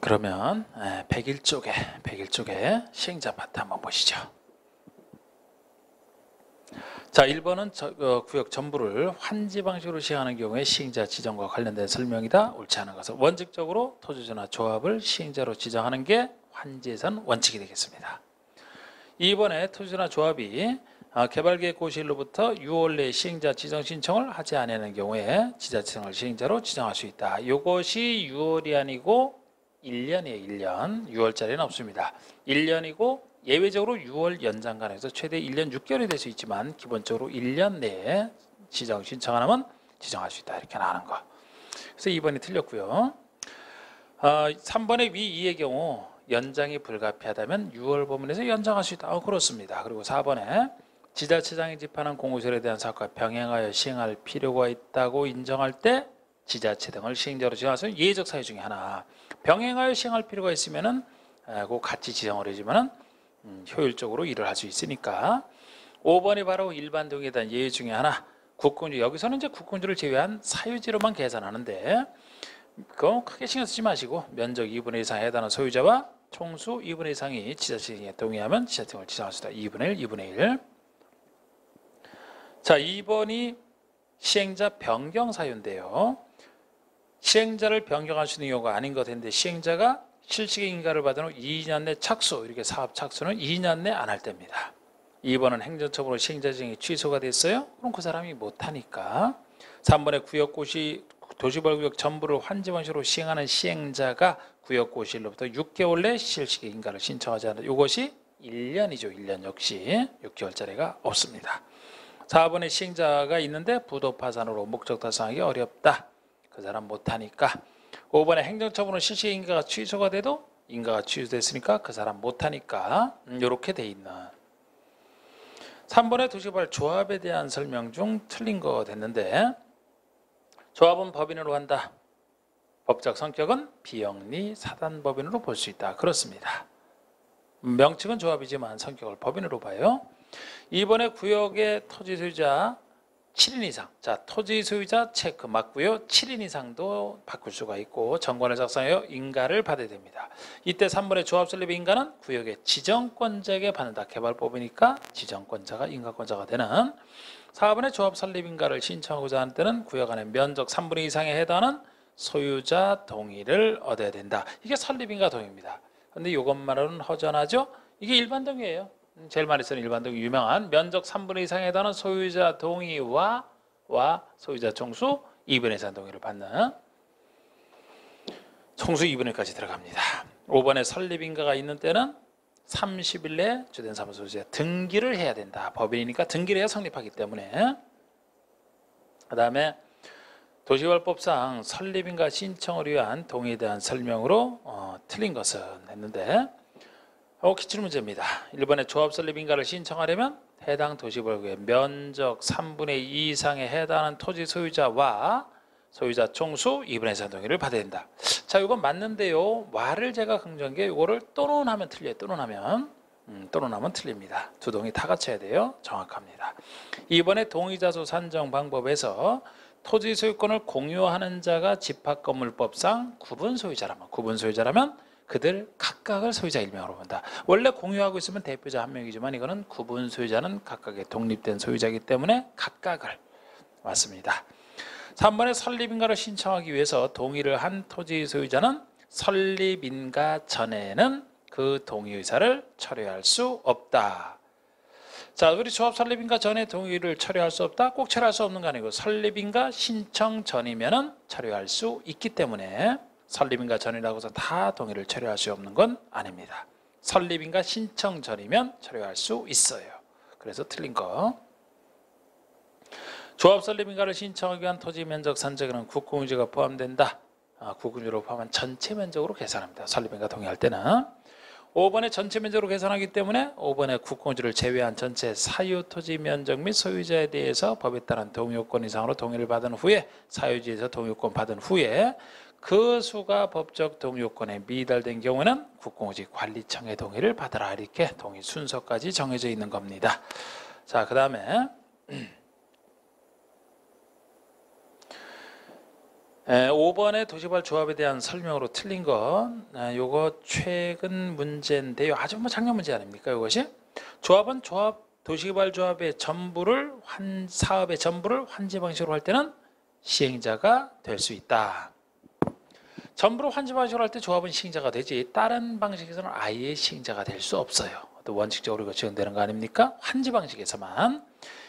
그러면 101쪽에 시행자 파트 한번 보시죠. 자, 1번은 구역 전부를 환지 방식으로 시행하는 경우에 시행자 지정과 관련된 설명이다. 옳지 않은 것은 원칙적으로 토지주나 조합을 시행자로 지정하는 게 환지에선 원칙이 되겠습니다. 2번에 토지주나 조합이 개발계획 고시일로부터 6월 내에 시행자 지정 신청을 하지 않는 경우에 지자체장을 시행자로 지정할 수 있다. 이것이 6월이 아니고 1년이에요. 1년. 6월짜리는 없습니다. 1년이고 예외적으로 6월 연장 가능해서 최대 1년 6개월이 될 수 있지만 기본적으로 1년 내에 지정 신청하면 지정할 수 있다. 이렇게 나가는 거. 그래서 2번이 틀렸고요. 3번의 위 2의 경우 연장이 불가피하다면 6월 법원에서 연장할 수 있다. 그렇습니다. 그리고 4번에 지자체장이 집행하는 공고시설에 대한 사업과 병행하여 시행할 필요가 있다고 인정할 때 지자체 등을 시행자로 지정해서 예외적 사유 중에 하나. 병행하여 시행할 필요가 있으면은 그 같이 지정을 해주면은 효율적으로 일을 할 수 있으니까. 5번이 바로 일반 동의에 대한 예외 중에 하나. 국공주, 여기서는 이제 국공주를 제외한 사유지로만 계산하는데 그거 크게 신경 쓰지 마시고 면적 2분의 1 이상에 해당하는 소유자와 총수 2분의 1 이상이 지자체에 동의하면 지자체장을 지정할 수 있다. 2분의 1, 2분의 1. 자, 2번이 시행자 변경 사유인데요. 시행자를 변경할 수 있는 경우가 아닌 것 같은데 시행자가 실시의 인가를 받은 후 2년 내 착수, 이렇게 사업 착수는 2년 내 안 할 때입니다. 2번은 행정처분으로 시행자 지정이 취소가 됐어요. 그럼 그 사람이 못하니까. 3번에 구역고시 도시벌구역 전부를 환지 방식으로 시행하는 시행자가 구역고시일로부터 6개월 내 실시의 인가를 신청하지 않는다. 이것이 1년이죠. 1년 역시 6개월짜리가 없습니다. 4번에 시행자가 있는데 부도 파산으로 목적 달성하기 어렵다. 그 사람 못하니까. 5번에 행정처분으로 실시 인가가 취소가 돼도 인가가 취소됐으니까 그 사람 못하니까. 이렇게 돼 있는. 3번에 도시개발 조합에 대한 설명 중 틀린 거 됐는데 조합은 법인으로 한다. 법적 성격은 비영리 사단법인으로 볼 수 있다. 그렇습니다. 명칭은 조합이지만 성격을 법인으로 봐요. 2번에 구역의 토지 소유자 7인 이상. 자, 토지 소유자 체크 맞고요. 7인 이상도 바꿀 수가 있고 정관을 작성하여 인가를 받아야 됩니다. 이때 3번의 조합 설립 인가는 구역의 지정권자에게 받는다. 개발법이니까 지정권자가 인가권자가 되는. 4번의 조합 설립 인가를 신청하고자 하는 때는 구역 안에 면적 3분의 2 이상에 해당하는 소유자 동의를 얻어야 된다. 이게 설립 인가 동의입니다. 근데 이것만으로는 허전하죠. 이게 일반 동의예요. 제일 많이 쓰는 일반 동의 유명한 면적 3분의 2 이상에 해당하는 소유자 동의와 소유자 총수 2분의 1 이상 동의를 받는. 총수 2분의 1까지 들어갑니다. 5번에 설립 인가가 있는 때는 30일 내에 주된 사무소에 등기를 해야 된다. 법인이니까 등기를 해야 성립하기 때문에. 그 다음에 도시개발법상 설립인가 신청을 위한 동의에 대한 설명으로 틀린 것은 했는데 기출문제입니다. 1번에 조합 설립인가를 신청하려면 해당 도시벌구의 면적 3분의 2 이상에 해당하는 토지 소유자와 소유자 총수 2분의 1 이상 동의를 받아야 된다. 자, 이건 맞는데요. 와를 제가 강조한 게 이거를 또는 하면 틀려요. 또는 하면 틀립니다. 두 동의 다 갖춰야 돼요. 정확합니다. 2번에 동의자수 산정 방법에서 토지 소유권을 공유하는 자가 집합건물법상 구분 소유자라면 그들 각각을 소유자 일명으로 본다. 원래 공유하고 있으면 대표자 한 명이지만 이거는 구분 소유자는 각각의 독립된 소유자이기 때문에 각각을 맞습니다. 3번에 설립인가를 신청하기 위해서 동의를 한 토지 소유자는 설립인가 전에는 그 동의 의사를 철회할 수 없다. 자, 우리 조합 설립인가 전에 동의를 철회할 수 없다? 꼭 철회할 수 없는 거 아니고 설립인가 신청 전이면은 철회할 수 있기 때문에 설립인가 전이라고 해서 다 동의를 철회할 수 없는 건 아닙니다. 설립인가 신청 전이면 철회할 수 있어요. 그래서 틀린 거. 조합 설립인가를 신청하기 위한 토지 면적 산정에는 국공유지가 포함된다. 국공유지로 포함한 전체 면적으로 계산합니다. 설립인가 동의할 때는. 5번에 전체 면적으로 계산하기 때문에 5번에 국공유지를 제외한 전체 사유 토지 면적 및 소유자에 대해서 법에 따른 동의요건 이상으로 동의를 받은 후에 사유지에서 동의요건 받은 후에 그 수가 법적 동의요건에 미달된 경우에는 국공유지 관리청의 동의를 받아라. 이렇게 동의 순서까지 정해져 있는 겁니다. 자, 그 다음에 5번의 도시개발 조합에 대한 설명으로 틀린 건 요거 최근 문제인데요. 아주 뭐 작년 문제 아닙니까? 이것이 조합은 도시개발 조합의 전부를 사업의 전부를 환지 방식으로 할 때는 시행자가 될 수 있다. 전부를 환지 방식으로 할 때 조합은 시행자가 되지 다른 방식에서는 아예 시행자가 될 수 없어요. 또 원칙적으로 이거 적용되는 거 아닙니까? 환지 방식에서만.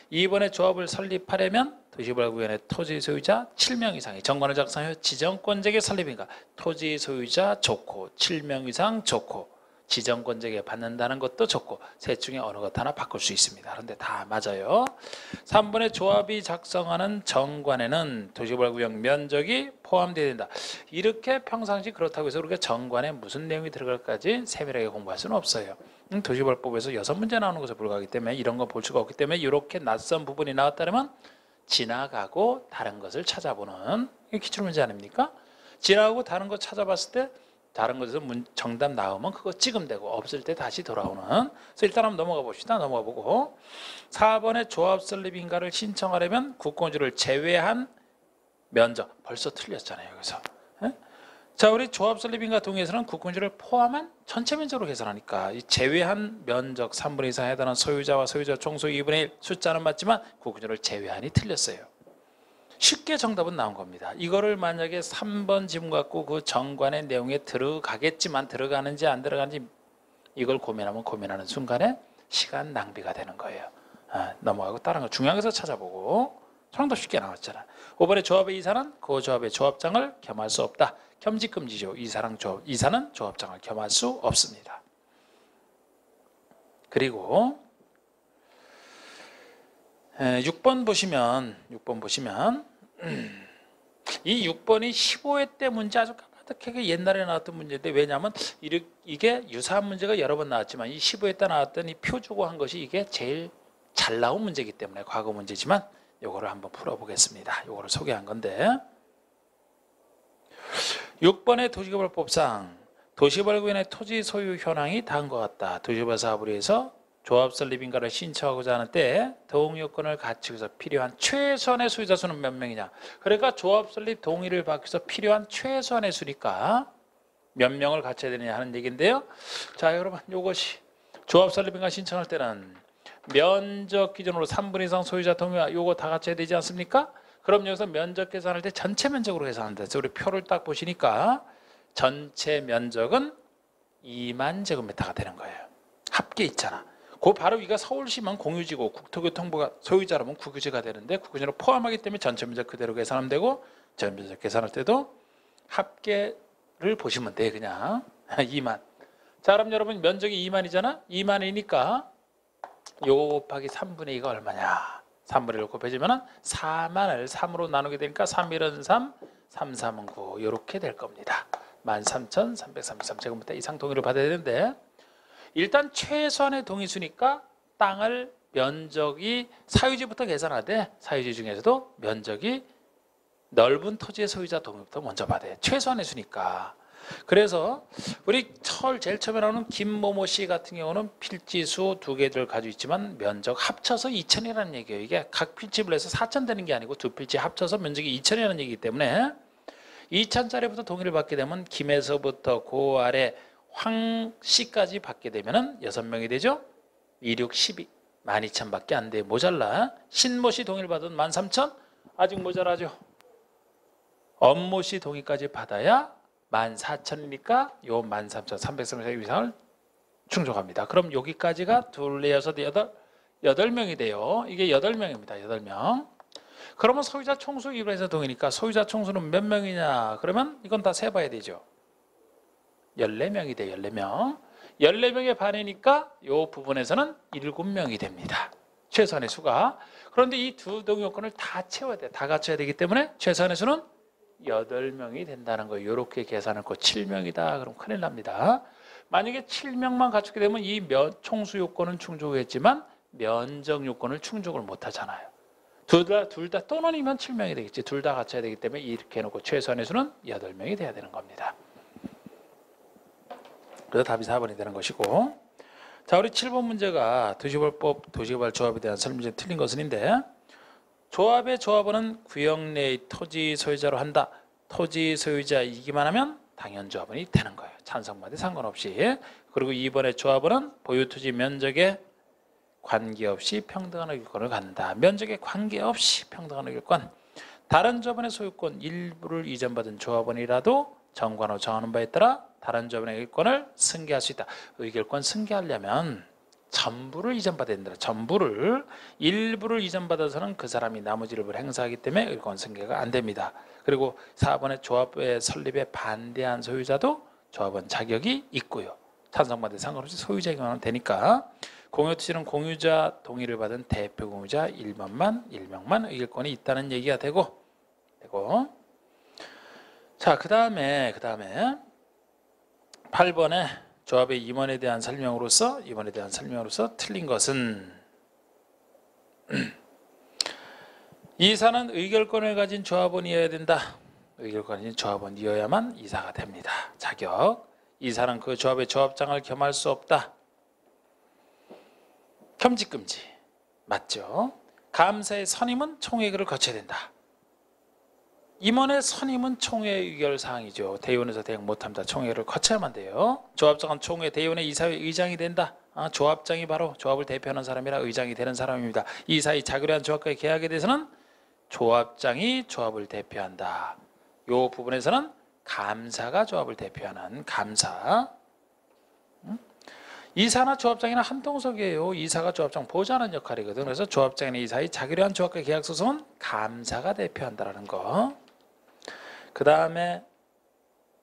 이번에 조합을 설립하려면 도시개발구역의 토지 소유자 7명 이상이 정관을 작성하여 지정권자에게 설립인가 토지 소유자 좋고 7명 이상 좋고 지정권자에게 받는다는 것도 좋고 셋 중에 어느 것 하나 바꿀 수 있습니다. 그런데 다 맞아요. 3번의 조합이 작성하는 정관에는 도시개발구역 면적이 포함되어야 된다. 이렇게 평상시 그렇다고 해서 우리가 정관에 무슨 내용이 들어갈까지 세밀하게 공부할 수는 없어요. 도시개발법에서 6문제 나오는 것에 불과하기 때문에 이런 거 볼 수가 없기 때문에 이렇게 낯선 부분이 나왔다면 지나가고 다른 것을 찾아보는 이게 기출문제 아닙니까? 지나가고 다른 거 찾아봤을 때 다른 것에서 정답 나오면 그거 찍으면 되고 없을 때 다시 돌아오는. 그래서 일단 한번 넘어가 봅시다. 넘어가 보고 4번의 조합 설립인가를 신청하려면 국공지를 제외한 면적 벌써 틀렸잖아요. 여기서. 자, 우리 조합 설립인가 동의에서는 국공지를 포함한 전체 면적으로 계산하니까 이 제외한 면적 3분의 2 이상에 해당하는 소유자와 소유자 총수 2분의 1 숫자는 맞지만 국공지를 제외하니 틀렸어요. 쉽게 정답은 나온 겁니다. 이거를 만약에 3번 지문 갖고 그 정관의 내용에 들어가겠지만 들어가는지 안 들어가는지 이걸 고민하면 고민하는 순간에 시간 낭비가 되는 거예요. 넘어가고 다른 거 중요한 것을 찾아보고 정답 쉽게 나왔잖아. 5번의 조합의 이사는 그 조합의 조합장을 겸할 수 없다. 겸직금지죠. 이사는 조합장을 겸할 수 없습니다. 그리고 6번 보시면 이 6번이 15회 때 문제 아주 까마득하게 옛날에 나왔던 문제인데 왜냐하면 이게 유사한 문제가 여러 번 나왔지만 이 15회 때 나왔던 이 표 주고 한 것이 이게 제일 잘 나온 문제이기 때문에 과거 문제지만 요거를 한번 풀어보겠습니다. 요거를 소개한 건데 6번의 도시개발법상 도시개발구역의 토지 소유 현황이 다음과 같다. 도시개발 사업을 위해서 조합 설립인가를 신청하고자 하는 때 동의요건을 갖추기 위해서 필요한 최소한의 소유자 수는 몇 명이냐. 그러니까 조합 설립 동의를 받기 위해서 필요한 최소한의 수니까 몇 명을 갖춰야 되느냐 하는 얘기인데요. 자, 여러분 이것이 조합 설립인가 신청할 때는 면적 기준으로 3분의 2 이상 소유자 동의와 요거 다 갖춰야 되지 않습니까? 그럼 여기서 면적 계산할 때 전체 면적으로 계산한다. 그래서 우리 표를 딱 보시니까 전체 면적은 2만 제곱미터가 되는 거예요. 합계 있잖아. 그 바로 위가 서울시면 공유지고 국토교통부가 소유자라면 국유지가 되는데 국유지로 포함하기 때문에 전체 면적 그대로 계산하면 되고 전체 면적 계산할 때도 합계를 보시면 돼. 그냥 2만. 자, 그럼 여러분 면적이 2만이잖아. 2만이니까 요거 곱하기 3분의 2가 얼마냐. 3분의 1 곱해주면 4만을 3으로 나누게 되니까 3, 1은 3, 3, 3은 9 이렇게 될 겁니다. 13,333제곱미터 이상 동의를 받아야 되는데 일단 최소한의 동의수니까 땅을 면적이 사유지부터 계산하되 사유지 중에서도 면적이 넓은 토지의 소유자 동의부터 먼저 받아요. 최소한의 수니까. 그래서 우리 제일 처음에 나오는 김모모 씨 같은 경우는 필지수 2개를 가지고 있지만 면적 합쳐서 2,000이라는 얘기예요. 이게 각 필지를 해서 4,000 되는 게 아니고 두 필지 합쳐서 면적이 2,000이라는 얘기이기 때문에 2,000짜리부터 동의를 받게 되면 김에서부터 그 아래 황 씨까지 받게 되면은 6명이 되죠. 2, 6, 12, 12,000밖에 안 돼. 모자라. 신모 씨 동의를 받은 13,000 아직 모자라죠. 엄모 씨 동의까지 받아야 14,000이니까 요 13,330 이상을 충족합니다. 그럼 여기까지가 둘, 넷, 여섯, 8명이 돼요. 이게 8명입니다. 8명. 그러면 소유자 총수 2분에서 동의니까 소유자 총수는 몇 명이냐? 그러면 이건 다 세봐야 되죠. 14명이 돼요. 14명. 14명의 반이니까 이 부분에서는 7명이 됩니다. 최소한의 수가. 그런데 이 두 동의 요건을 다 채워야 돼. 다 갖춰야 되기 때문에 최소한의 수는 8명이 된다는 거예요. 이렇게 계산을 고 7명이다. 그럼 큰일 납니다. 만약에 7명만 갖추게 되면 이 총수 요건은 충족했지만 면적 요건을 충족을 못 하잖아요. 둘 다 또는이면 7명이 되겠지. 둘 다 갖춰야 되기 때문에 이렇게 해놓고 최소한의 수는 8명이 돼야 되는 겁니다. 그래서 답이 4번이 되는 것이고, 자, 우리 7번 문제가 도시개발법, 도시개발 조합에 대한 설문제 틀린 것은인데 조합의 조합원은 구역 내의 토지 소유자로 한다. 토지 소유자이기만 하면 당연 조합원이 되는 거예요. 찬성반대 상관없이. 그리고 2번의 조합원은 보유토지 면적에 관계없이 평등한 의결권을 갖는다. 면적에 관계없이 평등한 의결권. 다른 조합원의 소유권 일부를 이전받은 조합원이라도 정관으로 정하는 바에 따라 다른 조합원의 의결권을 승계할 수 있다. 의결권 승계하려면 전부를 이전받아야 된다. 전부를. 일부를 이전받아서는 그 사람이 나머지 일부를 행사하기 때문에 의결권 승계가 안 됩니다. 그리고 4번의 조합의 설립에 반대한 소유자도 조합원 자격이 있고요. 찬성반대 상관없이 소유자에게만 되니까. 공유토지는 공유자 동의를 받은 대표 공유자 1명만 의결권이 있다는 얘기가 되고 자, 그 다음에 8번에 조합의 임원에 대한 설명으로서 틀린 것은 이사는 의결권을 가진 조합원이어야 된다. 의결권을 가진 조합원이어야만 이사가 됩니다. 자격. 이사는 그 조합의 조합장을 겸할 수 없다. 겸직금지. 맞죠? 감사의 선임은 총회의를 거쳐야 된다. 임원의 선임은 총회 의결 사항이죠. 대의원에서 대응 못합니다. 총회를 거쳐야만 돼요. 조합장은 총회 대의원의 이사회 의장이 된다. 조합장이 바로 조합을 대표하는 사람이라 의장이 되는 사람입니다. 이사의 자결한 조합과의 계약에 대해서는 조합장이 조합을 대표한다. 이 부분에서는 감사가 조합을 대표하는 감사. 이사나 조합장이나 한 동석이에요. 이사가 조합장 보좌하는 역할이거든. 그래서 조합장이나 이사의 자결한 조합과 계약 소송은 감사가 대표한다라는 거. 그 다음에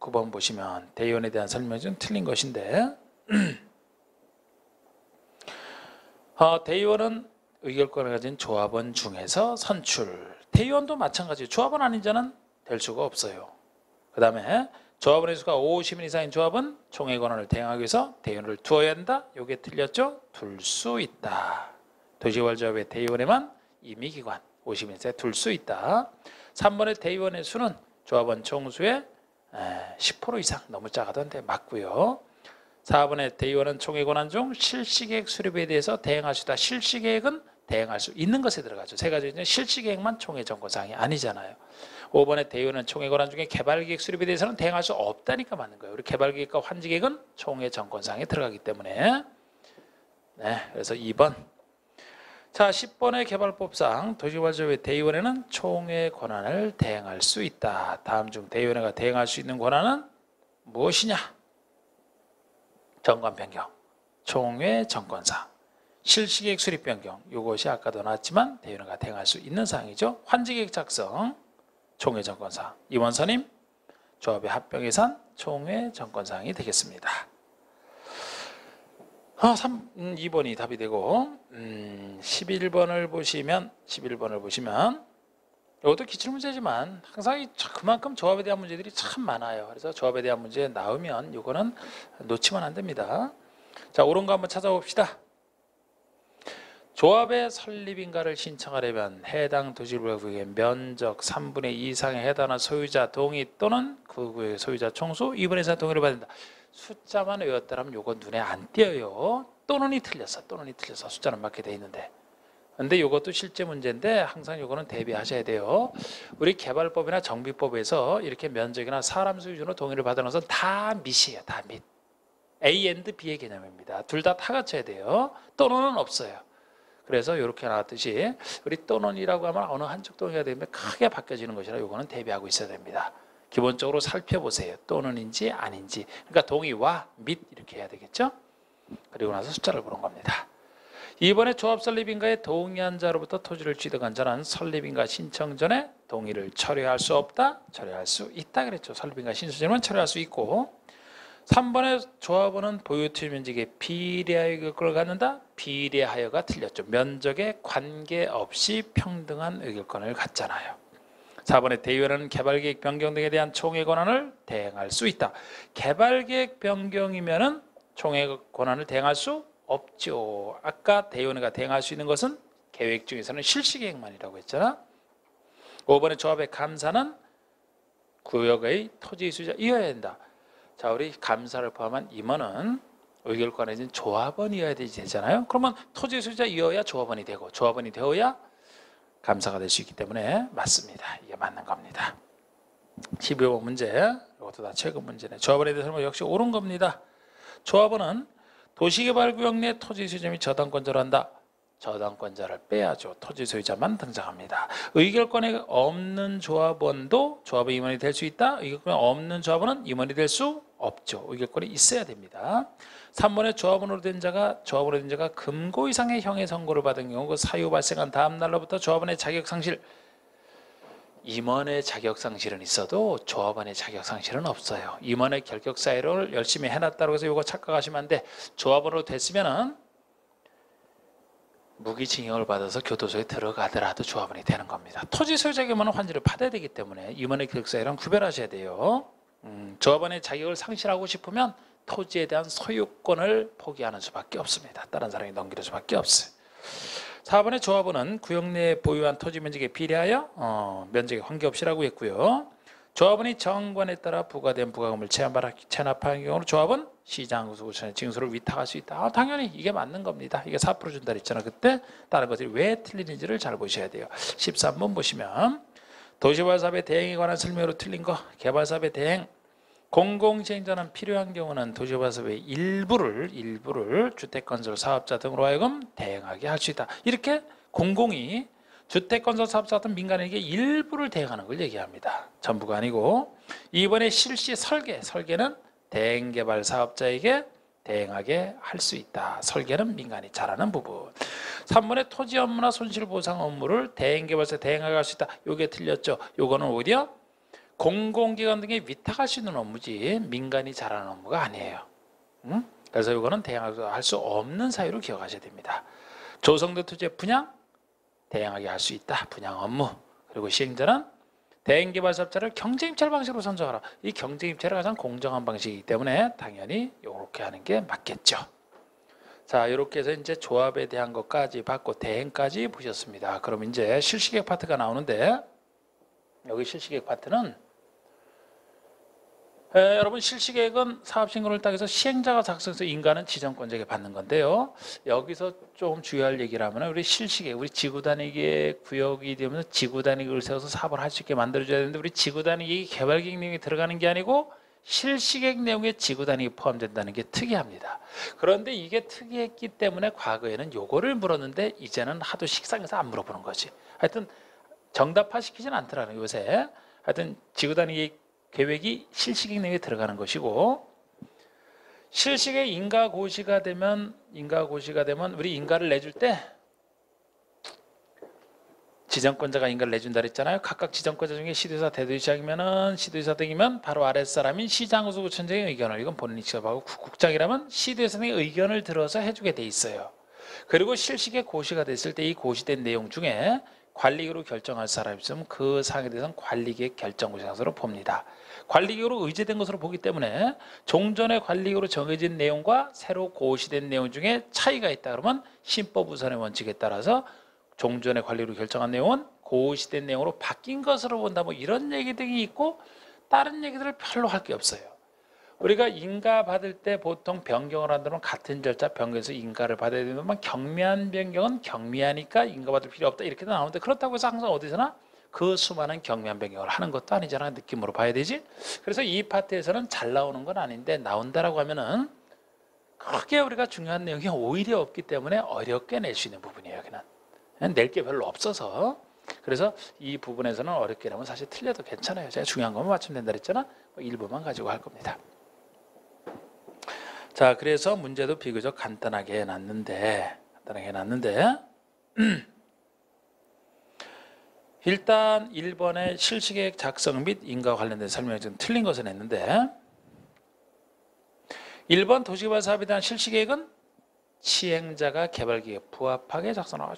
9번 보시면 대의원에 대한 설명이 좀 틀린 것인데 대의원은 의결권을 가진 조합원 중에서 선출. 대의원도 마찬가지예요. 조합원 아닌 자는 될 수가 없어요. 그 다음에 조합원의 수가 50인 이상인 조합은 총회 권한을 대행하기 위해서 대의원을 두어야 한다. 이게 틀렸죠? 둘 수 있다. 도시개발조합의 대의원에만 임의기관 50인 이상에 둘 수 있다. 3번의 대의원의 수는 조합원 총수의 10% 이상, 너무 작아던데 맞고요. 4번의 대의원은 총회 권한 중 실시계획 수립에 대해서 대행할 수 있다. 실시계획은 대행할 수 있는 것에 들어가죠. 세 가지 중에 실시계획만 총회 정권사항이 아니잖아요. 5번의 대의원은 총회 권한 중에 개발계획 수립에 대해서는 대행할 수 없다니까 맞는 거예요. 우리 개발계획과 환지계획은 총회 정권사항에 들어가기 때문에. 그래서 2번. 자, 10번의 개발법상 도시개발조합의 대의원회는 총회 권한을 대행할 수 있다. 다음 중 대의원회가 대행할 수 있는 권한은 무엇이냐? 정관 변경, 총회 정권상, 실시계획 수립 변경. 이것이 아까도 나왔지만 대의원회가 대행할 수 있는 사항이죠. 환지계획 작성, 총회 정권상, 임원 선임, 조합의 합병 예산, 총회 정권상이 되겠습니다. 2번이 답이 되고 11번을 보시면 이것도 기출문제지만 항상 그만큼 조합에 대한 문제들이 참 많아요. 그래서 조합에 대한 문제 나오면 이거는 놓치면 안 됩니다. 자, 옳은 거 한번 찾아봅시다. 조합의 설립인가를 신청하려면 해당 도시개발구역의 면적 3분의 2 이상에 해당하는 소유자 동의 또는 그 구역의 소유자 총수 2분의 1 이상 동의를 받아야 된다. 숫자만 외웠더라면 이거 눈에 안 띄어요. 또는이 틀렸어. 숫자는 맞게 돼 있는데. 근데 이것도 실제 문제인데 항상 이거는 대비하셔야 돼요. 우리 개발법이나 정비법에서 이렇게 면적이나 사람 수 기준으로 동의를 받는 것은 다 밑이에요. 다 밑. A and B의 개념입니다. 둘 다 갖춰야 돼요. 또는은 없어요. 그래서 이렇게 나왔듯이 우리 또는이라고 하면 어느 한쪽 동의가 되면 크게 바뀌어지는 것이라 이거는 대비하고 있어야 됩니다. 기본적으로 살펴보세요. 또는인지 아닌지. 그러니까 동의와 및 이렇게 해야 되겠죠. 그리고 나서 숫자를 보는 겁니다. 이번에 조합 설립인가에 동의한 자로부터 토지를 취득한 자는 설립인가 신청 전에 동의를 철회할 수 없다. 철회할 수 있다 그랬죠. 설립인가 신청 전에는 철회할 수 있고 3번에 조합원은 보유토지 면적에 비례하여 의결권을 갖는다. 비례하여가 틀렸죠. 면적에 관계없이 평등한 의결권을 갖잖아요. 4번에 대의원은 개발계획 변경 등에 대한 총회 권한을 대행할 수 있다. 개발계획 변경이면은 총회 권한을 대행할 수 없죠. 아까 대의원회가 대행할 수 있는 것은 계획 중에서는 실시계획만이라고 했잖아. 5번의 조합의 감사는 구역의 토지 소유자이어야 된다. 자, 우리 감사를 포함한 임원은 의결권에 있는 조합원이어야 되잖아요. 그러면 토지 소유자이어야 조합원이 되고 조합원이 되어야 감사가 될 수 있기 때문에 맞습니다. 이게 맞는 겁니다. 12번 문제. 이것도 다 최근 문제네. 조합원에 대해서 설명 역시 옳은 겁니다. 조합원은 도시개발구역 내 토지 소유자 및 저당권자로 한다. 저당권자를 빼야죠. 토지 소유자만 등장합니다. 의결권이 없는 조합원도 조합의 임원이 될 수 있다. 의결권이 없는 조합원은 임원이 될 수 없죠. 의결권이 있어야 됩니다. 3번에 조합원으로 된 자가 금고 이상의 형의 선고를 받은 경우 그 사유 발생한 다음 날로부터 조합원의 자격 상실, 임원의 자격 상실은 있어도 조합원의 자격 상실은 없어요. 임원의 결격 사유를 열심히 해놨다고 해서 이거 착각하시면 안 돼. 조합원으로 됐으면은 무기징역을 받아서 교도소에 들어가더라도 조합원이 되는 겁니다. 토지 소유자 임원은 환지를 받아야 되기 때문에 임원의 결격 사유랑 구별하셔야 돼요. 조합원의 자격을 상실하고 싶으면 토지에 대한 소유권을 포기하는 수밖에 없습니다. 다른 사람이 넘기는 수밖에 없어요. 4번의 조합원은 구역 내에 보유한 토지 면적에 비례하여 면적에 관계없이라고 했고요. 조합원이 정관에 따라 부과된 부가금을 체납하는 경우는 조합은 시장구수구청의 징수를 위탁할 수 있다. 당연히 이게 맞는 겁니다. 이게 4% 준다 그랬잖아. 그때 다른 것들이 왜 틀리는지를 잘 보셔야 돼요. 13번 보시면 도시개발사업의 대행에 관한 설명으로 틀린 거. 개발사업의 대행. 공공시행자는 필요한 경우는 도시개발사업의 일부를 주택건설 사업자 등으로 하여금 대행하게 할 수 있다. 이렇게 공공이 주택건설 사업자 같은 민간에게 일부를 대행하는 걸 얘기합니다. 전부가 아니고. 2번의 실시 설계는 대행개발 사업자에게 대행하게 할 수 있다. 설계는 민간이 잘하는 부분. 3번의 토지 업무나 손실보상 업무를 대행개발사에 대행하게 할 수 있다. 이게 틀렸죠. 이거는 오히려 공공기관 등에 위탁할 수 있는 업무지 민간이 잘하는 업무가 아니에요. 그래서 이거는 대행할 수 없는 사유를 기억하셔야 됩니다. 조성된 토지의 분양, 대행하게 할 수 있다. 분양 업무. 그리고 시행자는 대행개발사업자를 경쟁입찰 방식으로 선정하라. 이 경쟁입찰이 가장 공정한 방식이기 때문에 당연히 이렇게 하는 게 맞겠죠. 자, 이렇게 해서 이제 조합에 대한 것까지 받고 대행까지 보셨습니다. 그럼 이제 실시계획 파트가 나오는데 여기 실시계획 파트는 여러분 실시계획은 사업신고를 딱 해서 시행자가 작성해서 인가는 지정권자에게 받는 건데요. 여기서 좀 주의할 얘기를 하면 우리 실시계획, 우리 지구단위계 구역이 되면 지구단위계를 세워서 사업을 할 수 있게 만들어줘야 되는데 우리 지구단위계 개발계획 내용이 들어가는 게 아니고 실시계획 내용에 지구단위가 포함된다는 게 특이합니다. 그런데 이게 특이했기 때문에 과거에는 요거를 물었는데 이제는 하도 식상해서 안 물어보는 거지. 하여튼 정답화시키진 않더라고요 요새. 하여튼 지구단위 계획이 실시계획 내용에 들어가는 것이고 실시계획 인가고시가 되면 우리 인가를 내줄 때 지정권자가 인가를 내준다 그랬잖아요. 각각 지정권자 중에 시도지사, 대도시장이면은 시도지사 등이면 바로 아랫사람인 시장구수구청장의 의견을 이건 본인이 취업하고 국장이라면 시도지사 등의 의견을 들어서 해주게 돼 있어요. 그리고 실시계획 고시가 됐을 때 이 고시된 내용 중에 관리계획으로 결정할 사람이 있으면 그 사항에 대해서는 관리계획 결정고시장소로 봅니다. 관리계획으로 의제된 것으로 보기 때문에 종전의 관리계획으로 정해진 내용과 새로 고시된 내용 중에 차이가 있다 그러면 신법 우선의 원칙에 따라서 종전의 관리로 결정한 내용은 고시된 내용으로 바뀐 것으로 본다. 뭐 이런 얘기들이 있고 다른 얘기들을 별로 할 게 없어요. 우리가 인가 받을 때 보통 변경을 한다면 같은 절차 변경해서 인가를 받아야 되는데 경미한 변경은 경미하니까 인가 받을 필요 없다 이렇게 나오는데 그렇다고 해서 항상 어디서나 그 수많은 경미한 변경을 하는 것도 아니잖아. 느낌으로 봐야 되지. 그래서 이 파트에서는 잘 나오는 건 아닌데 나온다라고 하면은 크게 우리가 중요한 내용이 오히려 없기 때문에 어렵게 낼 수 있는 부분이에요. 그냥 낼 게 별로 없어서. 그래서 이 부분에서는 어렵게 내면 사실 틀려도 괜찮아요. 제가 중요한 것만 맞추면 된다 그랬잖아. 일부만 가지고 할 겁니다. 자, 그래서 문제도 비교적 간단하게 해놨는데 일단 1번의 실시계획 작성 및 인가 관련된 설명이 좀 틀린 것을 냈는데 1번 도시개발 사업에 대한 실시계획은 시행자가 개발계획에 부합하게 작성하고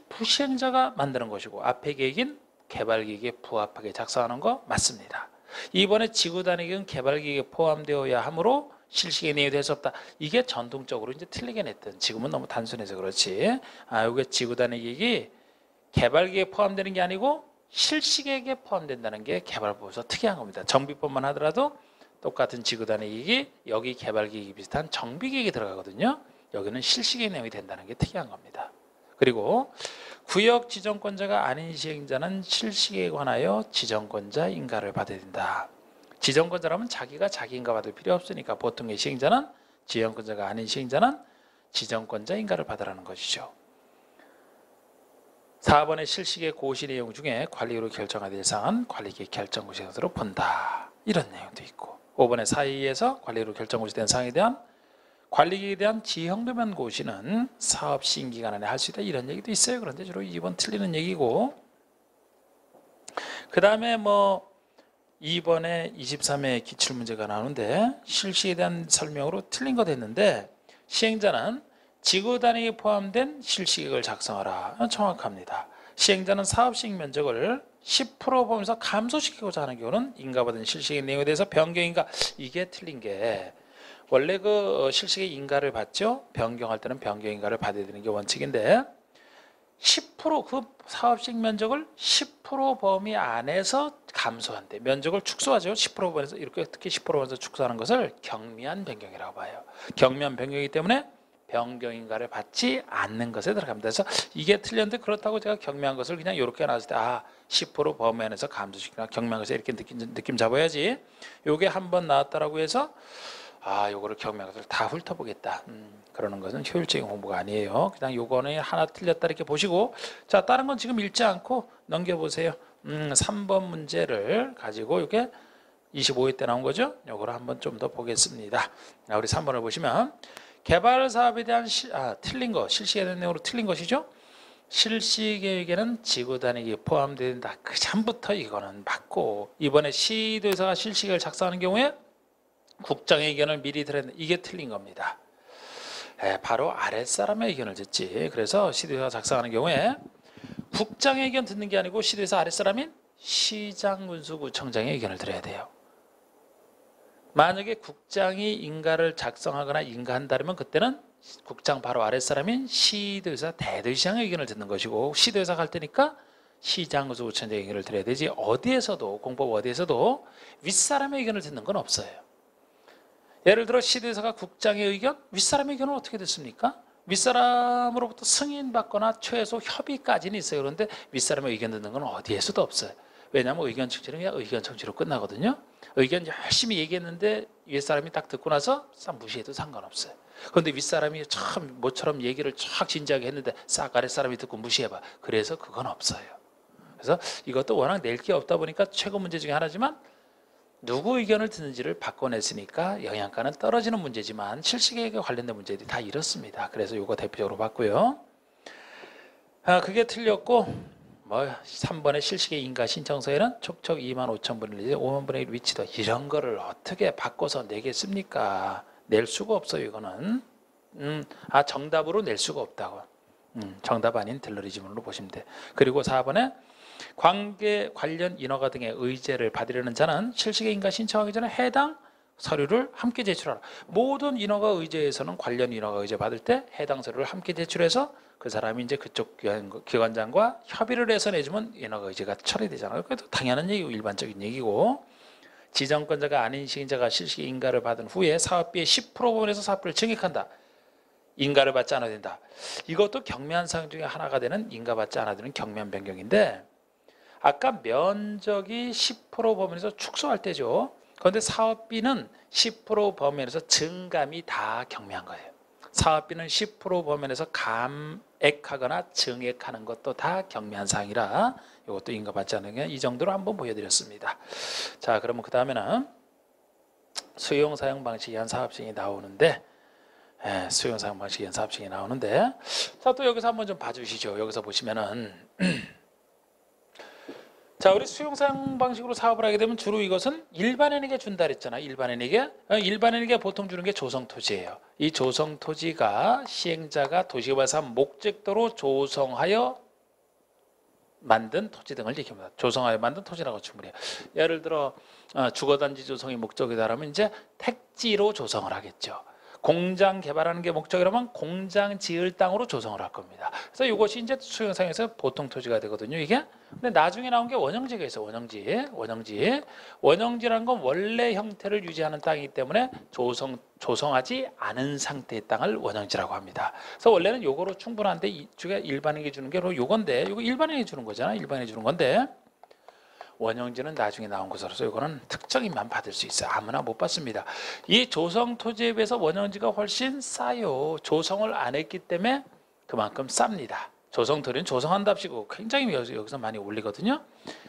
부시행자가 만드는 것이고 앞에 계획인 개발계획에 부합하게 작성하는 거 맞습니다. 2번의 지구단위계획은 개발계획에 포함되어야 하므로 실시계획 내용이 될 수 없다. 이게 전통적으로 이제 틀리게 냈던 지금은 너무 단순해서 그렇지. 이게 지구단위계획이 개발계획에 포함되는 게 아니고 실시계획에 포함된다는 게 개발법에서 특이한 겁니다. 정비법만 하더라도 똑같은 지구단위계획이 여기 개발계획이 비슷한 정비계획이 들어가거든요. 여기는 실시계획 내용이 된다는 게 특이한 겁니다. 그리고 구역 지정권자가 아닌 시행자는 실시에 관하여 지정권자 인가를 받아야 된다. 지정권자라면 자기가 자기 인가 받을 필요 없으니까 보통의 시행자는 지정권자가 아닌 시행자는 지정권자 인가를 받으라는 것이죠. 4번의 실시의 고시 내용 중에 관리로 결정해야 될 사항은 관리기 결정고시로 본다. 이런 내용도 있고 5번의 사이에서 관리로 결정고시 된 사항에 대한 관리기에 대한 지형도면 고시는 사업 시행 기간 안에 할 수 있다. 이런 얘기도 있어요. 그런데 주로 2번 틀리는 얘기고 그 다음에 뭐 2번에 23회 기출문제가 나오는데 실시에 대한 설명으로 틀린 거 됐는데 시행자는 지구 단위에 포함된 실시계획을 작성하라. 정확합니다. 시행자는 사업 시행 면적을 10% 보면서 감소시키고자 하는 경우는 인가받은 실시계획 내용에 대해서 변경인가 이게 틀린 게 원래 그 실시계획 인가를 받죠. 변경할 때는 변경인가를 받아야 되는 게 원칙인데 10%그 사업 시행 면적을 10% 범위 안에서 감소한대. 면적을 축소하죠. 10% 범위에서 이렇게 특히 10% 범위에서 축소하는 것을 경미한 변경이라고 봐요. 경미한 변경이기 때문에 변경인가를 받지 않는 것에 들어갑니다. 그래서 이게 틀렸는데 그렇다고 제가 경미한 것을 그냥 이렇게 나왔을 때 10% 범위 안에서 감소시키나 경미한 것에 이렇게 느낌 잡아야지. 요게 한번 나왔다라고 해서 요거를 경미한 것을 다 훑어보겠다. 그러는 것은 효율적인 공부가 아니에요. 그냥 요거는 하나 틀렸다 이렇게 보시고 자 다른 건 지금 읽지 않고 넘겨보세요. 3번 문제를 가지고 이게 25회 때 나온 거죠. 요거를 한번 좀 더 보겠습니다. 우리 3번을 보시면 개발 사업에 대한 틀린 거 실시에 대한 내용으로 틀린 것이죠. 실시 계획에는 지구 단위에 포함된다. 그 전부터 이거는 맞고 이번에 시도에서가 실시 계획을 작성하는 경우에 국장의 의견을 미리 들어야 된다. 이게 틀린 겁니다. 바로 아랫사람의 의견을 듣지. 그래서 시도에서 작성하는 경우에 국장의 의견 듣는 게 아니고 시도에서 아랫사람인 시장군수구청장의 의견을 들어야 돼요. 만약에 국장이 인가를 작성하거나 인가한다면 그때는 국장 바로 아랫사람인 시도의사 대도시장의 의견을 듣는 것이고 시도의사 갈 때니까 시장군수구청장의 의견을 들어야 되지 어디에서도 공법 어디에서도 윗사람의 의견을 듣는 건 없어요. 예를 들어 시도의사가 국장의 의견, 윗사람의 의견은 어떻게 듣습니까? 윗사람으로부터 승인받거나 최소 협의까지는 있어요. 그런데 윗사람의 의견 듣는 건 어디에서도 없어요. 왜냐하면 의견 청취는 그냥 의견 청취로 끝나거든요. 의견 열심히 얘기했는데 윗사람이 딱 듣고 나서 싹 무시해도 상관없어요. 그런데 윗사람이 참 모처럼 얘기를 쫙 진지하게 했는데 싹 아랫사람이 듣고 무시해봐. 그래서 그건 없어요. 그래서 이것도 워낙 낼 게 없다 보니까 최고 문제 중에 하나지만 누구 의견을 듣는지를 바꿔냈으니까 영양가는 떨어지는 문제지만 실시계획에 관련된 문제들이 다 이렇습니다. 그래서 이거 대표적으로 봤고요. 그게 틀렸고 3번의 실시계획 인가 신청서에는 촉촉 25,000분의 1, 5만 분의 1 위치도 이런 거를 어떻게 바꿔서 내겠습니까? 낼 수가 없어요. 이거는 정답으로 낼 수가 없다고. 정답 아닌 들러리 지문으로 보시면 돼. 그리고 4번에 관련 인허가 등의 의제를 받으려는 자는 실시계획 인가 신청하기 전에 해당 서류를 함께 제출하라. 모든 인허가 의제에서는 관련 인허가 의제 받을 때 해당 서류를 함께 제출해서 그 사람이 이제 그쪽 기관장과 협의를 해서 내주면 인허가 의제가 처리되잖아요. 그것도 당연한 얘기고 일반적인 얘기고 지정권자가 아닌 시행자가 실시계획 인가를 받은 후에 사업비의 10% 부분에서 사업비를 증액한다. 인가를 받지 않아야 된다. 이것도 경미한 사항 중에 하나가 되는 인가받지 않아야 되는 경미한 변경인데 아까 면적이 10% 범위에서 축소할 때죠. 그런데 사업비는 10% 범위에서 증감이 다 경미한 거예요. 사업비는 10% 범위에서 감액하거나 증액하는 것도 다 경미한 사항이라 이것도 인가받지 않는 게 이 정도로 한번 보여드렸습니다. 자, 그러면 그 다음에는 수용 사용 방식에 의한 사업시행이 나오는데 수용 사용 방식에 의한 사업시행이 나오는데 자, 또 여기서 한번 좀 봐주시죠. 여기서 보시면은 자, 우리 수용사용 방식으로 사업을 하게 되면 주로 이것은 일반인에게 준다 그랬잖아. 일반인에게 보통 주는 게 조성토지예요. 이 조성토지가 시행자가 도시개발사 목적도로 조성하여 만든 토지 등을 얘기합니다. 조성하여 만든 토지라고 주문해요. 예를 들어 주거단지 조성이 목적이다라면 이제 택지로 조성을 하겠죠. 공장 개발하는 게 목적이라면 공장 지을 땅으로 조성을 할 겁니다. 그래서 이것이 이제 수용상에서 보통 토지가 되거든요. 이게. 근데 나중에 나온 게 원형지가 있어요. 원형지라는 건 원래 형태를 유지하는 땅이기 때문에 조성하지 않은 상태의 땅을 원형지라고 합니다. 그래서 원래는 요거로 충분한데 이쪽에 일반인에게 주는 게 요건데, 요거 일반인에게 주는 거잖아. 일반인에게 주는 건데, 원형지는 나중에 나온 것으로서 이거는 특정인만 받을 수 있어요. 아무나 못 받습니다. 이 조성 토지에 비해서 원형지가 훨씬 싸요. 조성을 안 했기 때문에 그만큼 쌉니다. 조성 토지는 조성한답시고 굉장히 여기서 많이 올리거든요.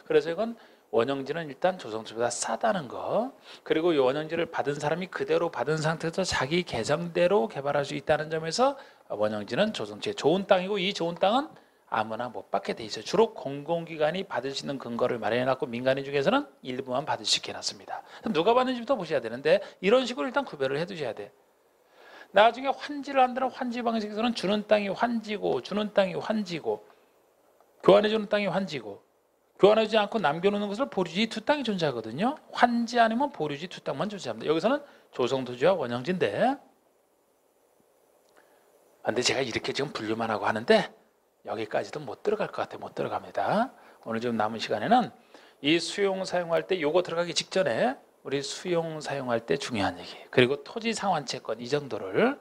그래서 이건 원형지는 일단 조성 토지보다 싸다는 거. 그리고 이 원형지를 받은 사람이 그대로 받은 상태에서 자기 계정대로 개발할 수 있다는 점에서 원형지는 조성지에 좋은 땅이고, 이 좋은 땅은 아무나 못 받게 돼 있어요. 주로 공공기관이 받을 수 있는 근거를 마련해놨고, 민간인 중에서는 일부만 받을 수 있게 해놨습니다. 누가 받는지부터 보셔야 되는데, 이런 식으로 일단 구별을 해두셔야 돼. 나중에 환지를 한다는 환지 방식에서는 주는 땅이 환지고, 교환해주는 땅이 환지고, 교환하지 않고 남겨놓는 것을 보류지, 이 두 땅이 존재하거든요. 환지 아니면 보류지 두 땅만 존재합니다. 여기서는 조성토지와 원형지인데, 근데 제가 이렇게 지금 분류만 하고 하는데 여기까지도 못 들어갈 것 같아요. 못 들어갑니다. 오늘 지금 남은 시간에는 이 수용 사용할 때, 요거 들어가기 직전에 우리 수용 사용할 때 중요한 얘기, 그리고 토지 상환 채권 이 정도를.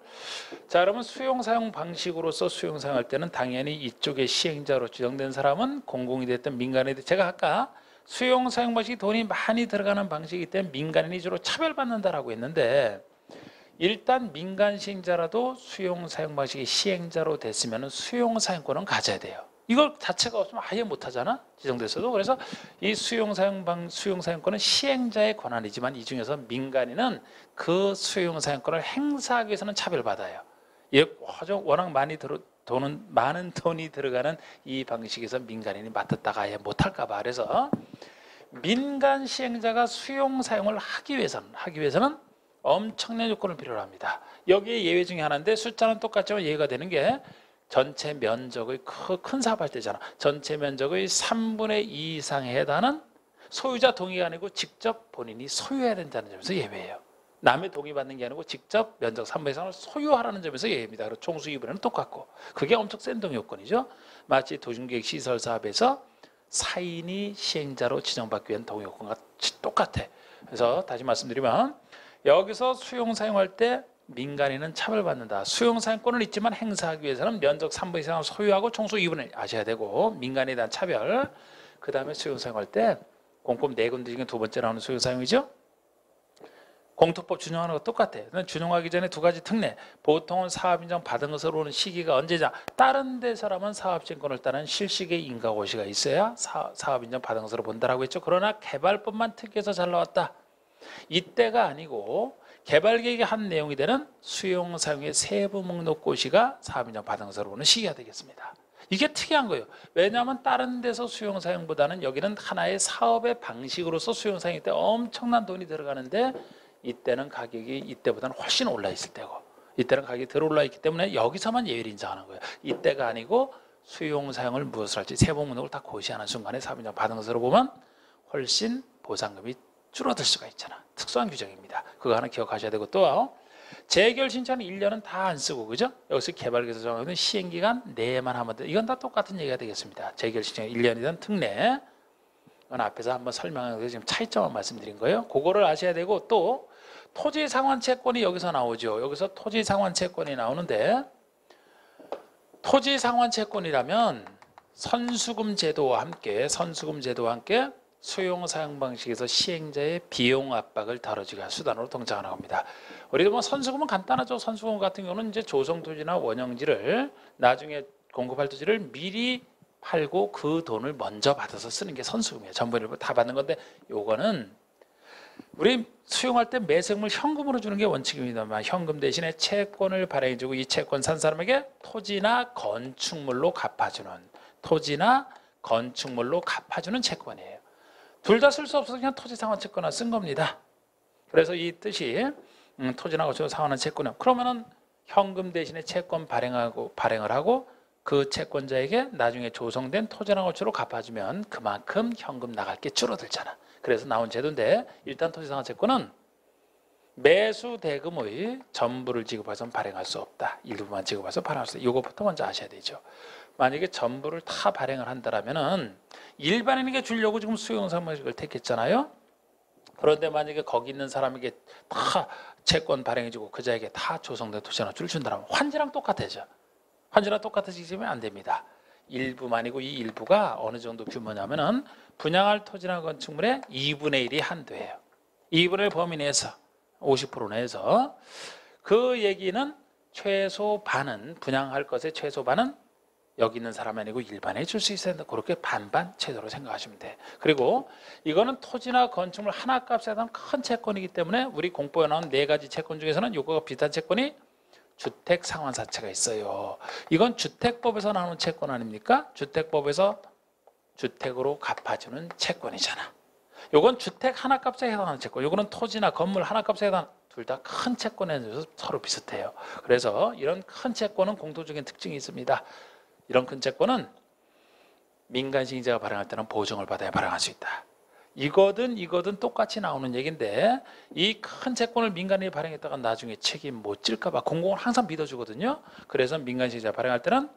자, 그러면 수용 사용 방식으로서 수용 사용할 때는 당연히 이쪽에 시행자로 지정된 사람은 공공이 됐든 민간이 됐든, 제가 아까 수용 사용 방식이 돈이 많이 들어가는 방식이기 때문에 민간인이 주로 차별받는다라고 했는데, 일단 민간 시행자라도 수용 사용 방식의 시행자로 됐으면 수용 사용권은 가져야 돼요. 이걸 자체가 없으면 아예 못하잖아, 지정됐어도. 그래서 이 수용 사용권은 시행자의 권한이지만, 이 중에서 민간인은 그 수용 사용권을 행사하기 위해서는 차별받아요. 워낙 많은 돈이 들어가는 이 방식에서 민간인이 맡았다가 아예 못할까 봐. 그래서 민간 시행자가 수용 사용을 하기 위해서는 엄청난 요건을 필요로 합니다. 여기에 예외 중에 하나인데, 숫자는 똑같지만 예외가 되는 게 전체 면적의 큰 사업할 때잖아. 전체 면적의 3분의 2 이상에 해당하는 소유자 동의가 아니고 직접 본인이 소유해야 된다는 점에서 예외예요. 남의 동의 받는 게 아니고 직접 면적 3분의 2 이상을 소유하라는 점에서 예외입니다. 그리고 총수 2분의는 똑같고, 그게 엄청 센 동의 요건이죠. 마치 도심계획 시설 사업에서 사인이 시행자로 지정받기 위한 동의 요건과 똑같아. 그래서 다시 말씀드리면, 여기서 수용 사용할 때 민간인은 차별받는다. 수용 사용권은 있지만 행사하기 위해서는 면적 3분의 2 이상을 소유하고 총수 2분의 1 아셔야 되고, 민간인에 대한 차별. 그 다음에 수용 사용할 때 공법 4군데 중에 두 번째 나오는 수용 사용이죠. 공토법 준용하는 거 똑같아. 준용하기 전에 두 가지 특례. 보통은 사업인정 받은 것으로 오는 시기가 언제냐. 다른 데서라면 사업진권을 따른 실시의 인가고시가 있어야 사업인정 받은 것으로 본다라고 했죠. 그러나 개발법만 특이해서 잘 나왔다. 이때가 아니고 개발계획의 한 내용이 되는 수용 사용의 세부 목록 고시가 사업인정 받은 것으로 보는 시기가 되겠습니다. 이게 특이한 거예요. 왜냐하면 다른 데서 수용 사용보다는 여기는 하나의 사업의 방식으로서 수용 사용일 때 엄청난 돈이 들어가는데, 이때는 가격이 이때보다는 훨씬 올라 있을 때고, 이때는 가격이 덜 올라 있기 때문에 여기서만 예외를 인정하는 거예요. 이때가 아니고 수용 사용을 무엇을 할지 세부 목록을 다 고시하는 순간에 사업인정 받은 것으로 보면 훨씬 보상금이 줄어들 수가 있잖아. 특수한 규정입니다. 그거 하나 기억하셔야 되고, 또 재결 신청은 1년은 다 안 쓰고, 그죠? 여기서 개발계획에서 정하는 시행기간 내에만 하면 돼. 이건 다 똑같은 얘기가 되겠습니다. 재결 신청 1년이든 특례. 이건 앞에서 한번 설명해서 지금 차이점을 말씀드린 거예요. 그거를 아셔야 되고, 또 토지 상환 채권이 여기서 나오죠. 여기서 토지 상환 채권이 나오는데, 토지 상환 채권이라면 선수금 제도와 함께 수용 사용 방식에서 시행자의 비용 압박을 덜어주기 위한 수단으로 동작하는 겁니다. 우리도 뭐 선수금은 간단하죠. 선수금 같은 경우는 이제 조성 토지나 원형지를 나중에 공급할 토지를 미리 팔고 그 돈을 먼저 받아서 쓰는 게 선수금이에요. 전부 다 받는 건데, 요거는 우리 수용할 때 매수금을 현금으로 주는 게 원칙입니다만, 현금 대신에 채권을 발행해주고 이 채권 산 사람에게 토지나 건축물로 갚아주는 채권이에요. 둘 다 쓸 수 없어서 그냥 토지 상환 채권을 쓴 겁니다. 그래서 이 뜻이 토지나 건축물 상환한 채권이요. 그러면은 현금 대신에 채권 발행을 하고 그 채권자에게 나중에 조성된 토지나 건축으로 갚아주면 그만큼 현금 나갈 게 줄어들잖아. 그래서 나온 제도인데, 일단 토지 상환 채권은 매수 대금의 전부를 지급해서는 발행할 수 없다. 일부만 지급해서 발행할 수 있다. 이것부터 먼저 아셔야 되죠. 만약에 전부를 다 발행을 한다면은 일반인에게 주려고 지금 수용사무직을 택했잖아요. 그런데 만약에 거기 있는 사람에게 다 채권 발행해주고 그 자에게 다 조성된 토지 하나를 준다면 환지랑 똑같아져. 환지랑 똑같아지면 안 됩니다. 일부만이고 이 일부가 어느 정도 규모냐면은 분양할 토지나 건축물의 2분의 1이 한도예요. 2분의 1 범위 내에서 50% 내에서 그 얘기는 최소 반은 분양할 것의 최소 반은 여기 있는 사람 아니고 일반에 줄 수 있어야 된다. 그렇게 반반 chế度로 생각하시면 돼. 그리고 이거는 토지나 건축물 하나 값에 대한 큰 채권이기 때문에 우리 공포에 나온 4가지 채권 중에서는 요거가 비슷한 채권이 주택 상환사채가 있어요. 이건 주택법에서 나오는 채권 아닙니까? 주택법에서 주택으로 갚아주는 채권이잖아. 요건 주택 하나 값에 해당하는 채권. 요거는 토지나 건물 하나 값에 해당. 둘 다 큰 채권에 대해서 서로 비슷해요. 그래서 이런 큰 채권은 공통적인 특징이 있습니다. 이런 큰 채권은 민간 시행자가 발행할 때는 보증을 받아야 발행할 수 있다. 이거든 똑같이 나오는 얘기인데 이 큰 채권을 민간인이 발행했다가 나중에 책임 못 질까 봐 공공은 항상 믿어주거든요. 그래서 민간 시행자가 발행할 때는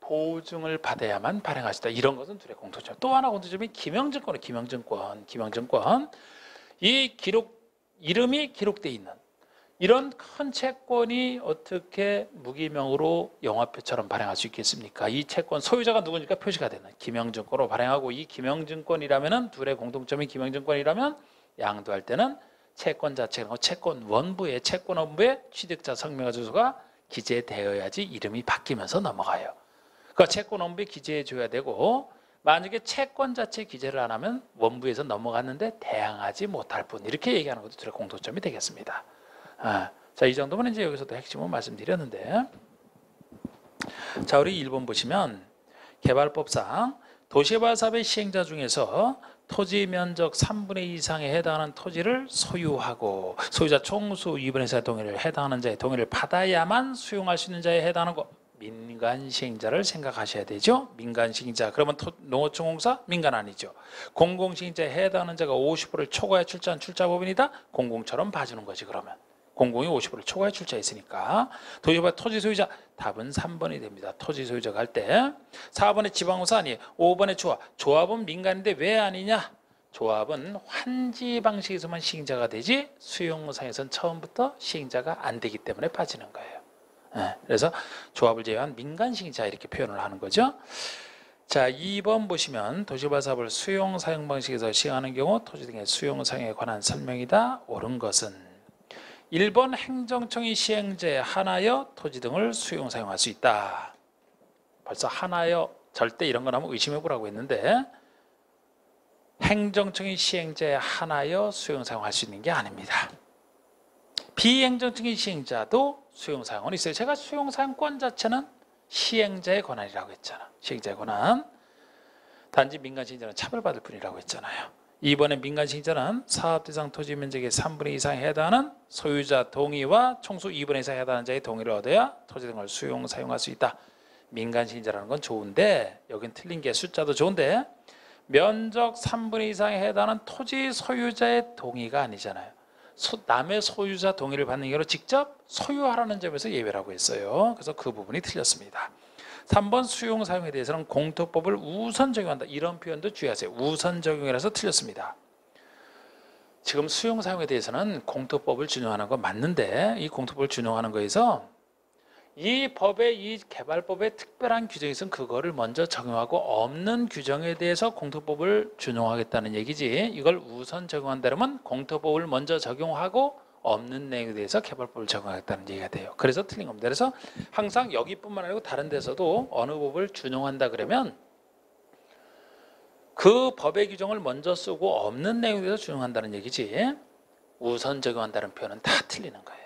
보증을 받아야만 발행할 수 있다. 이런 것은 둘의 공통점. 또 하나 공통점이 김영증권이에요. 김영증권. 이 이름이 기록돼 있는 이런 큰 채권이 어떻게 무기명으로 영화표처럼 발행할 수 있겠습니까? 이 채권 소유자가 누구니까 표시가 되는 김영증권으로 발행하고 이 김영증권이라면은 둘의 공통점이 김영증권이라면 양도할 때는 채권 자체가 채권 원부에 취득자 성명과 주소가 기재되어야지 이름이 바뀌면서 넘어가요. 그러니까 채권 원부에 기재해 줘야 되고 만약에 채권 자체 기재를 안 하면 원부에서 넘어갔는데 대항하지 못할 뿐 이렇게 얘기하는 것도 둘의 공통점이 되겠습니다. 자, 이 정도면 이제 여기서도 핵심은 말씀드렸는데 자, 우리 1번 보시면 개발법상 도시개발 사업의 시행자 중에서 토지 면적 3분의 2 이상에 해당하는 토지를 소유하고 소유자 총수 2분의 4 동의를 해당하는 자의 동의를 받아야만 수용할 수 있는 자에 해당하는 거 민간 시행자를 생각하셔야 되죠. 민간 시행자 그러면 농어촌공사 민간 아니죠. 공공시행자에 해당하는 자가 50%를 초과해 출자한 출자법인이다. 공공처럼 봐주는 거지. 그러면 공공이 50%를 초과해 출자했으니까 도시개발 토지 소유자 답은 3번이 됩니다. 토지 소유자가 할 때 4번에 지방공사 아니에요. 5번에 조합은 민간인데 왜 아니냐. 조합은 환지 방식에서만 시행자가 되지 수용상에서는 처음부터 시행자가 안 되기 때문에 빠지는 거예요. 그래서 조합을 제외한 민간 시행자 이렇게 표현을 하는 거죠. 자, 2번 보시면 도시개발 사업을 수용 사용 방식에서 시행하는 경우 토지 등의 수용 사용에 관한 설명이다. 옳은 것은 1번 행정청이 시행자에 한하여 토지 등을 수용 사용할 수 있다. 벌써 한하여 절대 이런 건 한번 의심해 보라고 했는데 행정청이 시행자에 한하여 수용 사용할 수 있는 게 아닙니다. 비행정청의 시행자도 수용사용은 있어요. 제가 수용사용권 자체는 시행자의 권한이라고 했잖아. 시행자의 권한. 단지 민간 시행자는 차별받을 뿐이라고 했잖아요. 이번에 민간 시행자는 사업 대상 토지 면적의 3분의 2 이상에 해당하는 소유자 동의와 총수 2분의 2 이상에 해당하는 자의 동의를 얻어야 토지 등을 수용 사용할 수 있다. 민간 시행자라는 건 좋은데 여긴 틀린 게 숫자도 좋은데 면적 3분의 2 이상에 해당하는 토지 소유자의 동의가 아니잖아요. 남의 소유자 동의를 받는 경우로 직접 소유하라는 점에서 예외라고 했어요. 그래서 그 부분이 틀렸습니다. 3번 수용 사용에 대해서는 공토법을 우선 적용한다. 이런 표현도 주의하세요. 우선 적용이라서 틀렸습니다. 지금 수용 사용에 대해서는 공토법을 준용하는 건 맞는데 이 공토법을 준용하는 거에서 이 법의 이 개발법의 특별한 규정이 있으면 그거를 먼저 적용하고 없는 규정에 대해서 공토법을 준용하겠다는 얘기지 이걸 우선 적용한다면 공토법을 먼저 적용하고 없는 내용에 대해서 개발법을 적용하겠다는 얘기가 돼요. 그래서 틀린 겁니다. 그래서 항상 여기뿐만 아니고 다른 데서도 어느 법을 준용한다 그러면 그 법의 규정을 먼저 쓰고 없는 내용에 대해서 준용한다는 얘기지 우선 적용한다는 표현은 다 틀리는 거예요.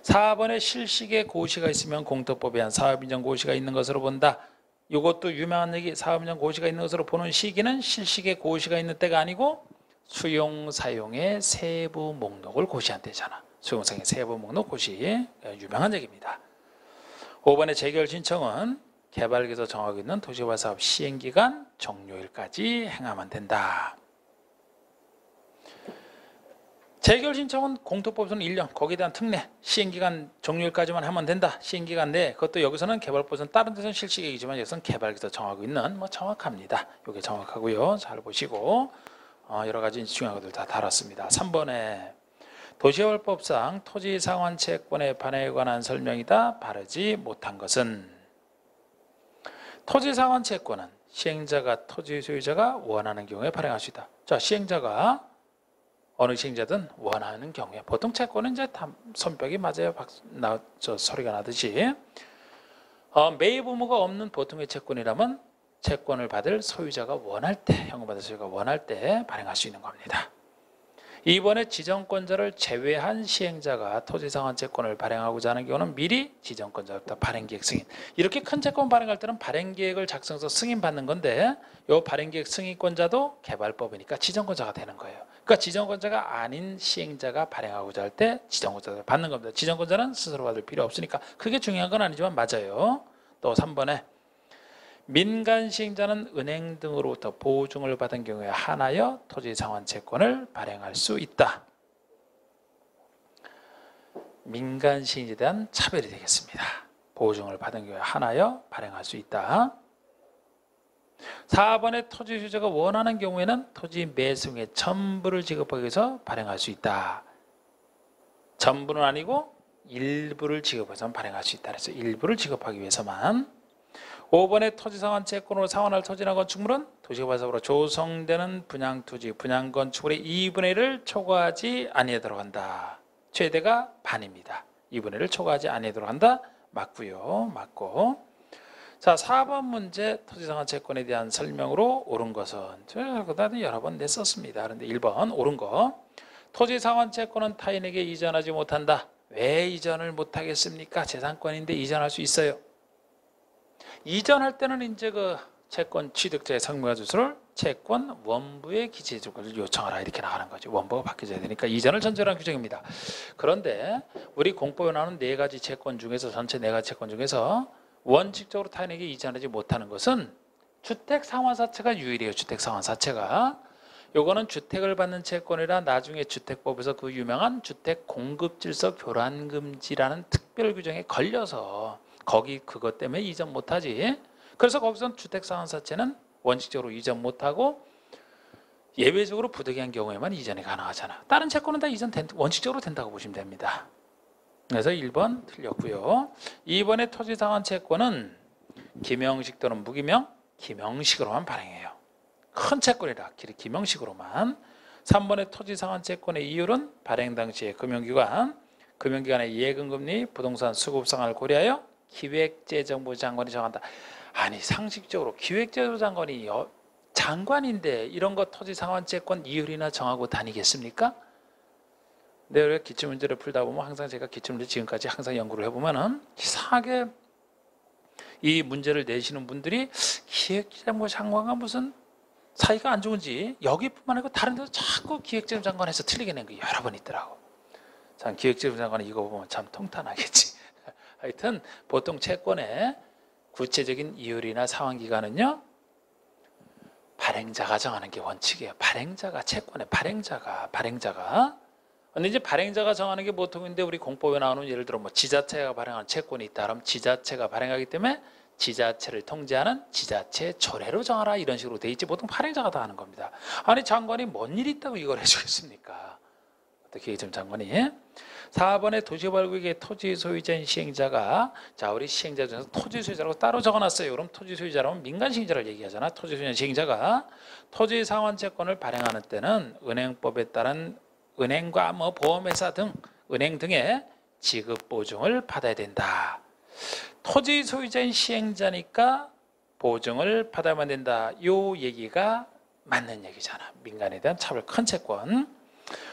4번에 실식의 고시가 있으면 공토법에 한 사업인정 고시가 있는 것으로 본다. 이것도 유명한 얘기. 사업인정 고시가 있는 것으로 보는 시기는 실식의 고시가 있는 때가 아니고 수용 사용의 세부 목록을 고시한 때잖아. 수용 사용의 세부 목록 고시 유명한 얘기입니다. 5번의 재결 신청은 개발계에서 정하고 있는 도시개발 사업 시행기간 종료일까지 행하면 된다. 재결 신청은 공토법에서는 1년, 거기에 대한 특례, 시행기간 종료일까지만 하면 된다. 시행기간 내에, 그것도 여기서는 개발법에서는 다른 데서는 실시계획이지만 여기서는 개발기서 정하고 있는 뭐 정확합니다. 이게 정확하고요. 잘 보시고 여러 가지 중요한 것들 다 다뤘습니다. 3번에 도시개발법상 토지상환채권의 반영에 관한 설명이다. 바르지 못한 것은 토지상환채권은 시행자가 토지 소유자가 원하는 경우에 발행할 수 있다. 자, 시행자가 어느 시행자든 원하는 경우에 보통 채권은 이제 다 손뼉이 맞아요. 소리가 나듯이 매입 의무가 없는 보통의 채권이라면 채권을 받을 소유자가 원할 때, 현금받을 소유자가 원할 때 발행할 수 있는 겁니다. 이번에 지정권자를 제외한 시행자가 토지상환채권을 발행하고자 하는 경우는 미리 지정권자부터 발행계획 승인. 이렇게 큰 채권 발행할 때는 발행계획을 작성해서 승인받는 건데 이 발행계획 승인권자도 개발법이니까 지정권자가 되는 거예요. 그러니까 지정권자가 아닌 시행자가 발행하고자 할 때 지정권자를 받는 겁니다. 지정권자는 스스로 받을 필요 없으니까 그게 중요한 건 아니지만 맞아요. 또 3번에 민간 시행자는 은행 등으로부터 보증을 받은 경우에 한하여 토지상환채권을 발행할 수 있다. 민간 시행자에 대한 차별이 되겠습니다. 보증을 받은 경우에 한하여 발행할 수 있다. 4번에 토지 소유자가 원하는 경우에는 토지 매수의 전부를 지급하기 위해서 발행할 수 있다. 전부는 아니고 일부를 지급해서 발행할 수 있다. 그래서 일부를 지급하기 위해서만. 5번에 토지상환채권으로 상환할 토지나 건축물은 도시개발사업으로 조성되는 분양토지, 분양건축물의 2분의 1을 초과하지 아니하도록 한다. 최대가 반입니다. 2분의 1을 초과하지 아니하도록 한다. 맞고요. 맞고. 자, 4번 문제 토지상환채권에 대한 설명으로 옳은 것은 제가 그다음에 여러 번 냈었습니다. 그런데 1번 옳은 거. 토지상환채권은 타인에게 이전하지 못한다. 왜 이전을 못하겠습니까? 재산권인데 이전할 수 있어요. 이전할 때는 이제 그 채권 취득자의 성명과 주소를 채권 원부의 기재조건을 요청하라 이렇게 나가는 거죠. 원부가 바뀌어야 되니까 이전을 전제로 한 규정입니다. 그런데 우리 공법에 나오는 4가지 채권 중에서 전체 4가지 채권 중에서 원칙적으로 타인에게 이전하지 못하는 것은 주택상환사채가 유일해요. 주택상환사채가. 요거는 주택을 받는 채권이라 나중에 주택법에서 그 유명한 주택공급질서 교란금지라는 특별 규정에 걸려서 거기 그것 때문에 이전 못하지. 그래서 거기서 주택상환사채는 원칙적으로 이전 못하고 예외적으로 부득이한 경우에만 이전이 가능하잖아. 다른 채권은 다 이전 원칙적으로 된다고 보시면 됩니다. 그래서 1번 틀렸고요. 2번의 토지상환채권은 기명식 또는 무기명, 기명식으로만 발행해요. 큰 채권이라 기명식으로만. 3번의 토지상환채권의 이율은 발행 당시에 금융기관의 예금금리, 부동산 수급상을 고려하여 기획재정부 장관이 정한다. 아니 상식적으로 기획재정부 장관이 장관인데 이런 거 토지상환채권 이율이나 정하고 다니겠습니까? 근데 기출문제를 풀다 보면 항상 제가 기출문제 지금까지 항상 연구를 해보면은 이상하게 이 문제를 내시는 분들이 기획재정부 장관과 무슨 사이가 안 좋은지 여기뿐만 아니고 다른 데서 자꾸 기획재정부 장관에서 틀리게 낸 게 여러 번 있더라고. 참 기획재정부 장관은 이거 보면 참 통탄하겠지. 하여튼 보통 채권의 구체적인 이율이나 상환기간은요 발행자가 정하는 게 원칙이에요. 발행자가 채권의 발행자가 근데 이제 발행자가 정하는 게 보통인데 우리 공법에 나오는 예를 들어 뭐 지자체가 발행하는 채권이 있다 그러면 지자체가 발행하기 때문에 지자체를 통제하는 지자체 조례로 정하라 이런 식으로 돼 있지 보통 발행자가 다 하는 겁니다. 아니 장관이 뭔 일이 있다고 이걸 해주겠습니까? 어떻게 좀 장관이 4번에 도시개발구역의 토지 소유자인 시행자가 자 우리 시행자 중에서 토지 소유자라고 따로 적어놨어요. 그럼 토지 소유자라면 민간 시행자를 얘기하잖아. 토지 소유자 시행자가 토지 상환채권을 발행하는 때는 은행법에 따른 은행과 뭐 보험회사 등 은행 등의 지급 보증을 받아야 된다. 토지 소유자인 시행자니까 보증을 받아야만 된다. 요 얘기가 맞는 얘기잖아. 민간에 대한 차별 큰 채권.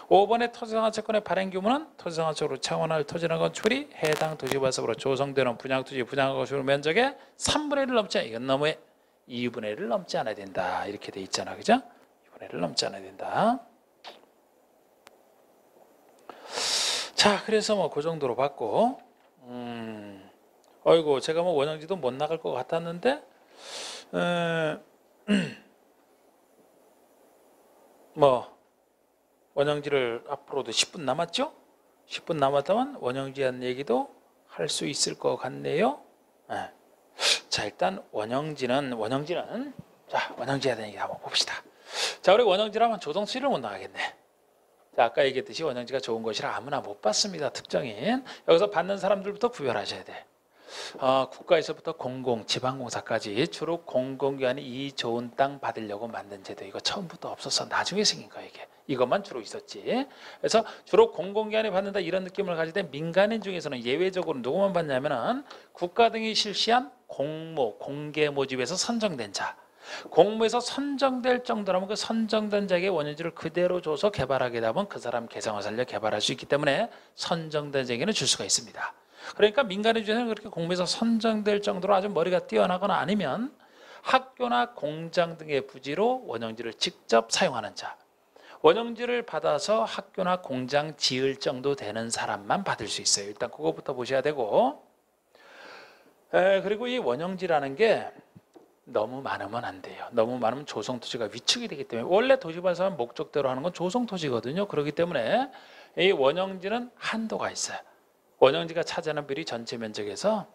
5번의 토지상환채권의 발행 규모는 토지상환적으로 채권할 토지나 건축물이 해당 도시개발사업으로 조성되는 분양토지 분양건축물 면적의 3분의 1을 넘지 이건 너무해 2분의 1을 넘지 않아야 된다 이렇게 돼 있잖아. 그죠? 2분의 1을 넘지 않아야 된다. 자 그래서 뭐 그 정도로 봤고 어이구 제가 뭐 원형지도 못 나갈 것 같았는데 뭐 원형지를 앞으로도 10분 남았죠? 10분 남았다면 원형지에 대한 얘기도 할 수 있을 것 같네요. 네. 자, 일단 원형지는 자, 원형지에 대한 얘기 한번 봅시다. 자, 우리 원형지라면 조성수를 못 나가겠네. 자, 아까 얘기했듯이 원형지가 좋은 것이라 아무나 못 받습니다. 특정인. 여기서 받는 사람들부터 구별하셔야 돼. 국가에서부터 공공, 지방공사까지 주로 공공기관이 이 좋은 땅 받으려고 만든 제도, 이거 처음부터 없었어. 나중에 생긴 거야 이게. 이것만 주로 있었지. 그래서 주로 공공기관이 받는다 이런 느낌을 가질 때 민간인 중에서는 예외적으로 누구만 받냐면은 국가 등이 실시한 공모, 공개 모집에서 선정된 자. 공모에서 선정될 정도라면 그 선정된 자에게 원형지를 그대로 줘서 개발하게 되면 그 사람 개성을 살려 개발할 수 있기 때문에 선정된 자에게는 줄 수가 있습니다. 그러니까 민간인 중에서는 그렇게 공모에서 선정될 정도로 아주 머리가 뛰어나거나 아니면 학교나 공장 등의 부지로 원형지를 직접 사용하는 자, 원형지를 받아서 학교나 공장 지을 정도 되는 사람만 받을 수 있어요. 일단 그거부터 보셔야 되고, 그리고 이 원형지라는 게 너무 많으면 안 돼요. 너무 많으면 조성토지가 위축이 되기 때문에, 원래 도시발사는 목적대로 하는 건 조성토지거든요. 그렇기 때문에 이 원형지는 한도가 있어요. 원형지가 차지하는 비율이 전체 면적에서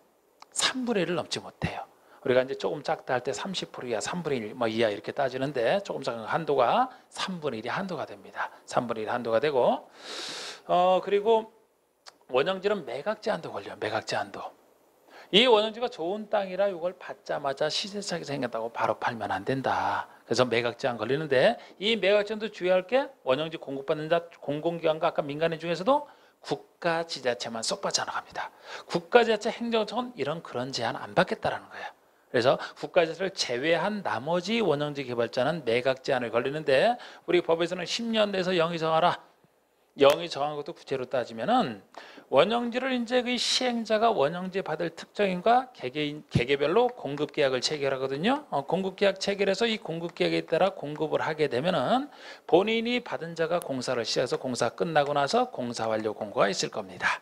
3분의 1을 넘지 못해요. 우리가 이제 조금 작다 할 때 30% 이하, 3분의 1 뭐 이하 이렇게 따지는데, 조금 작은 한도가 3분의 1이 한도가 됩니다. 3분의 1 한도가 되고, 그리고 원형지는 매각 제한도 걸려요. 매각 제한도. 이 원형지가 좋은 땅이라 이걸 받자마자 시세차익이 생겼다고 바로 팔면 안 된다. 그래서 매각 제한 걸리는데, 이 매각 제한도 주의할 게 원형지 공급받는 자 공공기관과 아까 민간인 중에서도 국가 지자체만 쏙 빠져나갑니다. 국가 지자체 행정청은 이런 그런 제한 안 받겠다라는 거예요. 그래서 국가 지자체를 제외한 나머지 원형지 개발자는 매각 제한을 걸리는데, 우리 법에서는 10년 내에서 영위 정하라. 영위 정한 것도 구체로 따지면은 원형지를 이제 그 시행자가 원형지 받을 특정인과 개개별로 공급 계약을 체결하거든요. 공급 계약 체결해서 이 공급 계약에 따라 공급을 하게 되면은 본인이 받은 자가 공사를 시작해서 공사 끝나고 나서 공사 완료 공고가 있을 겁니다.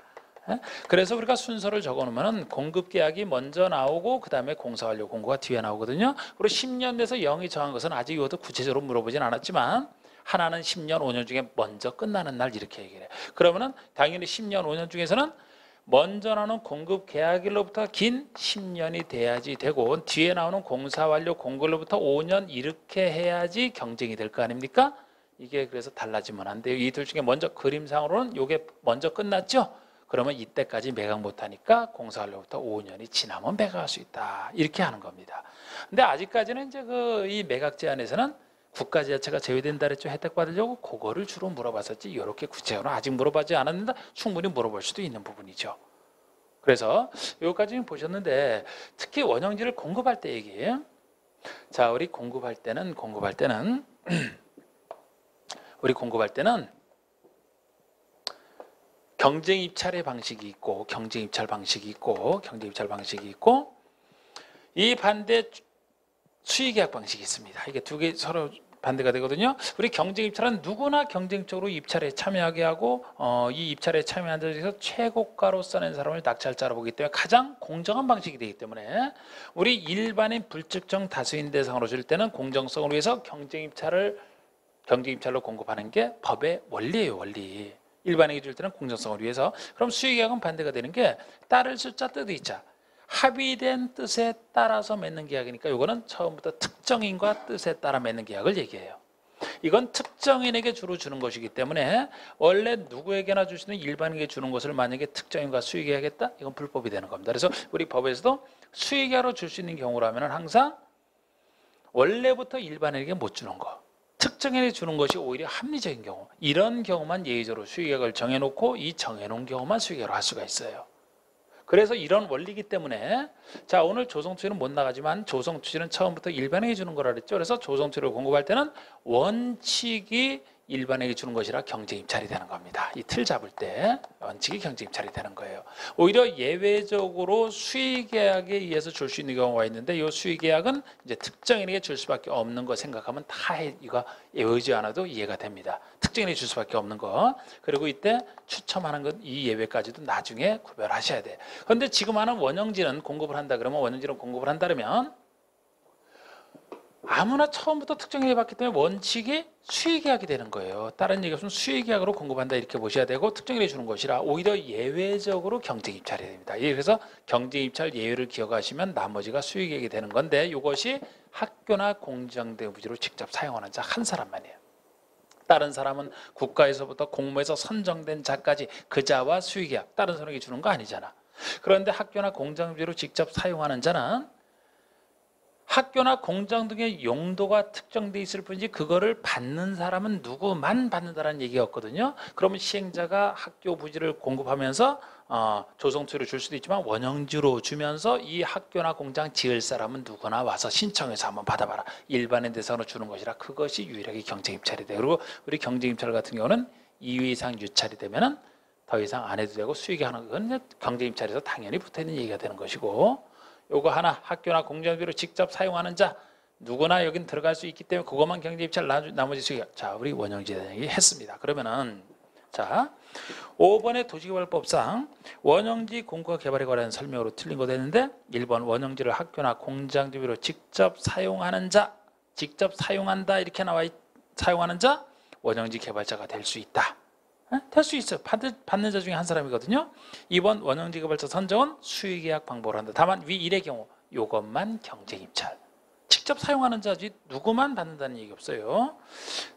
그래서 우리가 순서를 적어놓으면 공급 계약이 먼저 나오고 그 다음에 공사 완료 공고가 뒤에 나오거든요. 그리고 10년 내에서 영위 정한 것은 아직 이것도 구체적으로 물어보진 않았지만, 하나는 10년, 5년 중에 먼저 끝나는 날 이렇게 얘기를 해요. 그러면은 당연히 10년, 5년 중에서는 먼저 나오는 공급 계약일로부터 긴 10년이 돼야지 되고, 뒤에 나오는 공사 완료 공고로부터 5년 이렇게 해야지 경쟁이 될 거 아닙니까? 이게 그래서 달라지면 안 돼요. 이 둘 중에 먼저 그림상으로는 이게 먼저 끝났죠? 그러면 이때까지 매각 못하니까 공사 완료부터 5년이 지나면 매각할 수 있다. 이렇게 하는 겁니다. 근데 아직까지는 이제 이 매각 제한에서는 국가 지자체가 제외된다 그랬죠. 혜택 받으려고 그거를 주로 물어봤었지, 이렇게 구체적으로 아직 물어보지 않았는데 충분히 물어볼 수도 있는 부분이죠. 그래서 여기까지 보셨는데, 특히 원형지를 공급할 때 얘기해요. 자, 우리 공급할 때는 우리 공급할 때는 경쟁 입찰의 방식이 있고 경쟁 입찰 방식이 있고 이 반대 수의계약 방식이 있습니다. 이게 두 개 서로 반대가 되거든요. 우리 경쟁 입찰은 누구나 경쟁적으로 입찰에 참여하게 하고, 이 입찰에 참여한 자에서 최고가로 써낸 사람을 낙찰자로 보기 때문에 가장 공정한 방식이 되기 때문에, 우리 일반인 불특정 다수인 대상으로 줄 때는 공정성을 위해서 경쟁 입찰로 공급하는 게 법의 원리예요. 원리. 일반인에게 줄 때는 공정성을 위해서. 그럼 수의계약은 반대가 되는 게 따를 숫자 뜻의 이자, 합의된 뜻에 따라서 맺는 계약이니까 이거는 처음부터 특정인과 뜻에 따라 맺는 계약을 얘기해요. 이건 특정인에게 주로 주는 것이기 때문에 원래 누구에게나 줄 수 있는 일반인에게 주는 것을 만약에 특정인과 수의계약했다? 이건 불법이 되는 겁니다. 그래서 우리 법에서도 수의계약으로 줄 수 있는 경우라면 항상 원래부터 일반인에게 못 주는 거, 특정인에게 주는 것이 오히려 합리적인 경우, 이런 경우만 예외적으로 수의계약을 정해놓고 이 정해놓은 경우만 수의계약으로 할 수가 있어요. 그래서 이런 원리이기 때문에, 자, 오늘 조성투지는 못 나가지만 조성투지는 처음부터 일반에게 주는 거라 그랬죠. 그래서 조성투지를 공급할 때는 원칙이 일반에게 주는 것이라 경쟁 입찰이 되는 겁니다. 이 틀 잡을 때 원칙이 경쟁 입찰이 되는 거예요. 오히려 예외적으로 수의계약에 의해서 줄 수 있는 경우가 있는데, 이 수의계약은 이제 특정인에게 줄 수밖에 없는 거 생각하면 이거 외우지 않아도 이해가 됩니다. 특정인에게 줄 수밖에 없는 거. 그리고 이때 추첨하는 것, 이 예외까지도 나중에 구별하셔야 돼요. 그런데 지금 하는 원형지는 공급을 한다 그러면 아무나 처음부터 특정을 해봤기 때문에 원칙이 수의계약이 되는 거예요. 다른 얘기 없으면 수의계약으로 공급한다 이렇게 보셔야 되고 특정을 해주는 것이라 오히려 예외적으로 경쟁입찰이 됩니다. 그래서 경쟁입찰 예외를 기억하시면 나머지가 수의계약이 되는 건데 이것이 학교나 공정대부지로 직접 사용하는 자 한 사람만이에요. 다른 사람은 국가에서부터 공모해서 선정된 자까지 그 자와 수의계약 다른 사람에게 주는 거 아니잖아. 그런데 학교나 공정대부지로 직접 사용하는 자는 학교나 공장 등의 용도가 특정돼 있을 뿐이지 그거를 받는 사람은 누구만 받는다는 얘기였거든요. 그러면 시행자가 학교 부지를 공급하면서 조성투를 줄 수도 있지만 원형지로 주면서 이 학교나 공장 지을 사람은 누구나 와서 신청해서 한번 받아봐라. 일반인 대상으로 주는 것이라 그것이 유일하게 경쟁입찰이 돼요. 그리고 우리 경쟁입찰 같은 경우는 2회 이상 유찰이 되면은 더 이상 안 해도 되고 수익이 하는 건 경쟁입찰에서 당연히 붙어있는 얘기가 되는 것이고 요거 하나 학교나 공정비로 직접 사용하는 자 누구나 여긴 들어갈 수 있기 때문에 그것만 경쟁입찰 나머지 수익. 자 우리 원형지대장이 했습니다. 그러면은 자 5번의 도시개발법상 원형지 공급과 개발에 관한 설명으로 틀린 거 됐는데 1번 원형지를 학교나 공장지비로 직접 사용하는 자 직접 사용한다 이렇게 나와 사용하는 자 원형지 개발자가 될 수 있다. 될 수 있어요. 받는 자 중에 한 사람이거든요. 2번 원형지 개발자 선정은 수의계약 방법으로 한다. 다만 위 1의 경우 이것만 경쟁입찰. 직접 사용하는 자지 누구만 받는다는 얘기 없어요.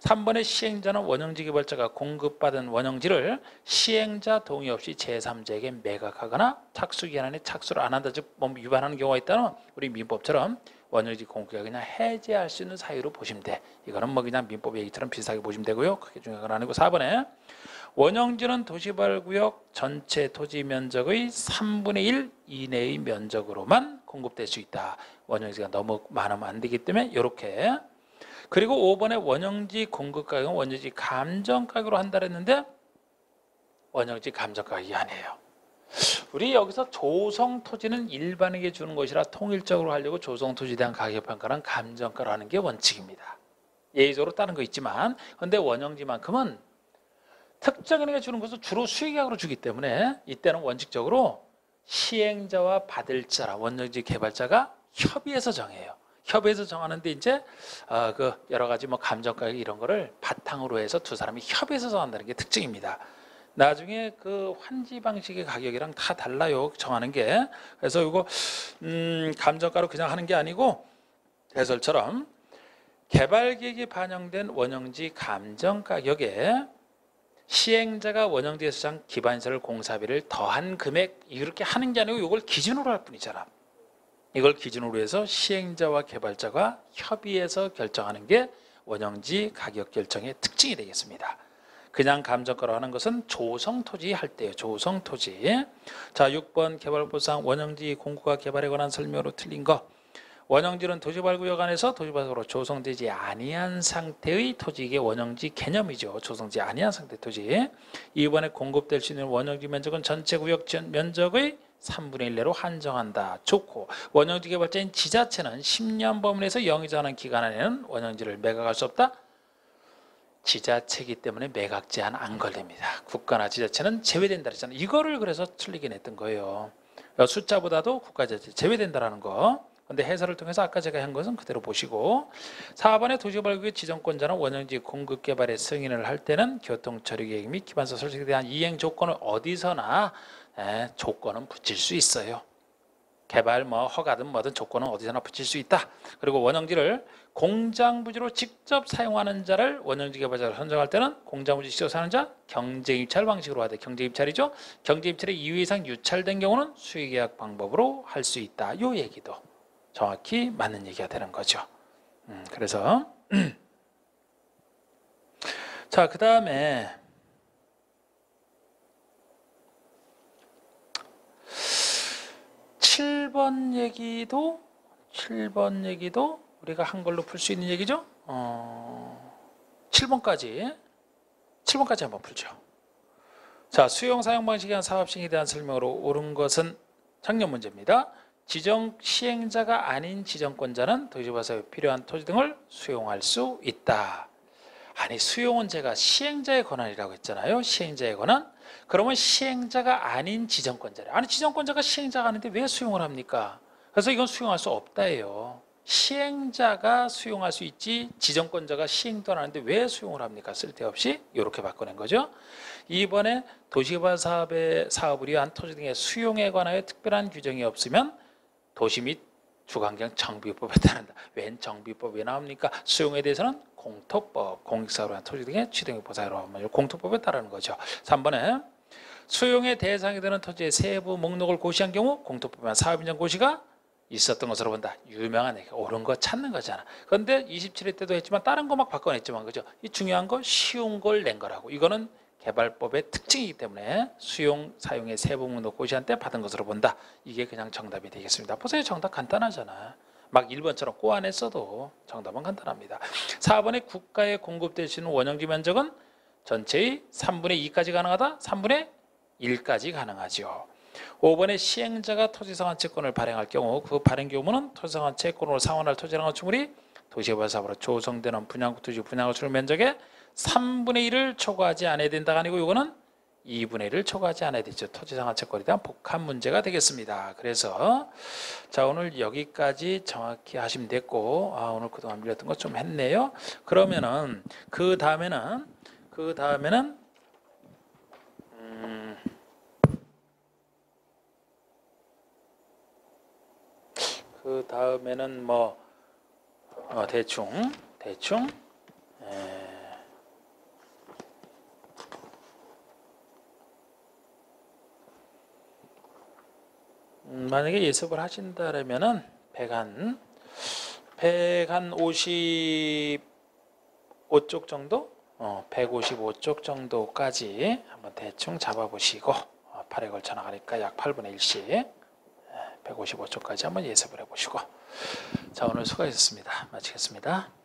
3번의 시행자는 원형지 개발자가 공급받은 원형지를 시행자 동의 없이 제3자에게 매각하거나 착수기한 안에 착수를 안 한다. 즉 위반하는 경우가 있다면 우리 민법처럼 원형지 공급을 그냥 해제할 수 있는 사유로 보시면 돼. 이거는 그냥 민법 얘기처럼 비슷하게 보시면 되고요. 그게 중요한 건 아니고 4번에 원형지는 도시개발구역 전체 토지 면적의 3분의 1 이내의 면적으로만 공급될 수 있다. 원형지가 너무 많으면 안 되기 때문에 이렇게. 그리고 5번에 원형지 공급 가격은 원형지 감정가격으로 한다 했는데 원형지 감정가격이 아니에요. 우리 여기서 조성토지는 일반에게 주는 것이라 통일적으로 하려고 조성토지에 대한 가격평가는 감정가로 하는 게 원칙입니다. 예외적으로 다른 거 있지만 근데 원형지만큼은 특정인에게 주는 것은 주로 수의계약으로 주기 때문에 이때는 원칙적으로 시행자와 받을 자라 원형지 개발자가 협의해서 정해요. 협의해서 정하는데 이제 그 여러 가지 감정가격 이런 거를 바탕으로 해서 두 사람이 협의해서 정한다는 게 특징입니다. 나중에 그 환지 방식의 가격이랑 다 달라요. 정하는 게. 그래서 이거 감정가로 그냥 하는 게 아니고 해설처럼 개발계획이 반영된 원형지 감정가격에 시행자가 원형지 수장 기반시설 공사비를 더한 금액 이렇게 하는 게 아니고 이걸 기준으로 할 뿐이잖아. 이걸 기준으로 해서 시행자와 개발자가 협의해서 결정하는 게 원형지 가격 결정의 특징이 되겠습니다. 그냥 감정가로 하는 것은 조성토지 할 때예요. 조성토지. 자 6번 개발법상 원형지 공급과 개발에 관한 설명으로 틀린 거. 원형지는 도시개발구역 안에서 도시개발구역으로 조성되지 아니한 상태의 토지이게 원형지 개념이죠. 조성되지 아니한 상태 토지. 이번에 공급될 수 있는 원형지 면적은 전체 구역 면적의 3분의 1 내로 한정한다. 좋고 원형지 개발자인 지자체는 10년 범위에서 영위정하는 기간 안에는 원형지를 매각할 수 없다. 지자체이기 때문에 매각 제한 안 걸립니다. 국가나 지자체는 제외된다 그랬잖아요. 이거를 그래서 틀리긴 했던 거예요. 숫자보다도 국가 지자체 제외된다라는 거. 근데 해설을 통해서 아까 제가 한 것은 그대로 보시고 4번의 도시개발구역 지정권자는 원형지 공급 개발에 승인을 할 때는 교통처리계획 및 기반서 설치에 대한 이행 조건을 어디서나 조건은 붙일 수 있어요. 개발 허가든 뭐든 조건은 어디서나 붙일 수 있다. 그리고 원형지를 공장부지로 직접 사용하는 자를 원형지 개발자를 선정할 때는 공장부지 직접 사용하는 자 경쟁입찰 방식으로 하되 경쟁입찰이죠. 경쟁입찰이 2회 이상 유찰된 경우는 수의계약 방법으로 할 수 있다. 이 얘기도 정확히 맞는 얘기가 되는 거죠. 그래서 자, 그 다음에 7번 얘기도 우리가 한글로 풀 수 있는 얘기죠. 7번까지 한번 풀죠. 자, 수용 사용 방식에 대한 사업시행에 대한 설명으로 옳은 것은 작년 문제입니다. 지정 시행자가 아닌 지정권자는 도시개발사업에 필요한 토지 등을 수용할 수 있다. 아니 수용은 제가 시행자의 권한이라고 했잖아요. 시행자의 권한. 그러면 시행자가 아닌 지정권자래. 아니 지정권자가 시행자가 아닌데 왜 수용을 합니까? 그래서 이건 수용할 수 없다예요. 시행자가 수용할 수 있지 지정권자가 시행도 안 하는데 왜 수용을 합니까? 쓸데없이 이렇게 바꿔낸 거죠. 2번에 도시개발 사업을 위한 토지 등의 수용에 관하여 특별한 규정이 없으면 도시 및 주관경 정비법에 따른다. 웬 정비법 왜 나옵니까? 수용에 대해서는 공토법, 공익사업을 위한 토지 등의 취득 보상으로 하면 공토법에 따르는 거죠. 3번에 수용의 대상이 되는 토지의 세부 목록을 고시한 경우 공토법에 사업인정 고시가 있었던 것으로 본다. 유명한 얘기, 옳은 거 찾는 거잖아. 그런데 27회 때도 했지만 다른 거 막 바꿔냈지만 그죠? 이 중요한 거 쉬운 걸 낸 거라고. 이거는 개발법의 특징이기 때문에 수용, 사용의 세부 목록 고시한 때 받은 것으로 본다. 이게 그냥 정답이 되겠습니다. 보세요. 정답 간단하잖아. 막 1번처럼 꼬아냈어도 정답은 간단합니다. 4번에 국가에 공급될 수 있는 원형지 면적은 전체의 3분의 2까지 가능하다. 3분의 1까지 가능하죠. 5번에 시행자가 토지상환 채권을 발행할 경우 그 발행 규모는 토지상환 채권으로 상환할 토지랑 건축물이 도시개발 사업으로 조성되는 분양구 토지 분양을 줄 면적의 3분의 1을 초과하지 않아야 된다가 아니고 이거는 2분의 1을 초과하지 않아야 되죠. 토지상환 채권에 대한 복합 문제가 되겠습니다. 그래서 자 오늘 여기까지 정확히 하시면 됐고 오늘 그동안 밀렸던 거 좀 했네요. 그러면은 그 다음에는 뭐 대충 만약에 예습을 하신다면은 155쪽 정도 155쪽 정도까지 한번 대충 잡아보시고 8에 걸쳐 나가니까 약 8분의 1씩 155쪽까지 한번 예습을 해보시고 자 오늘 수고하셨습니다. 마치겠습니다.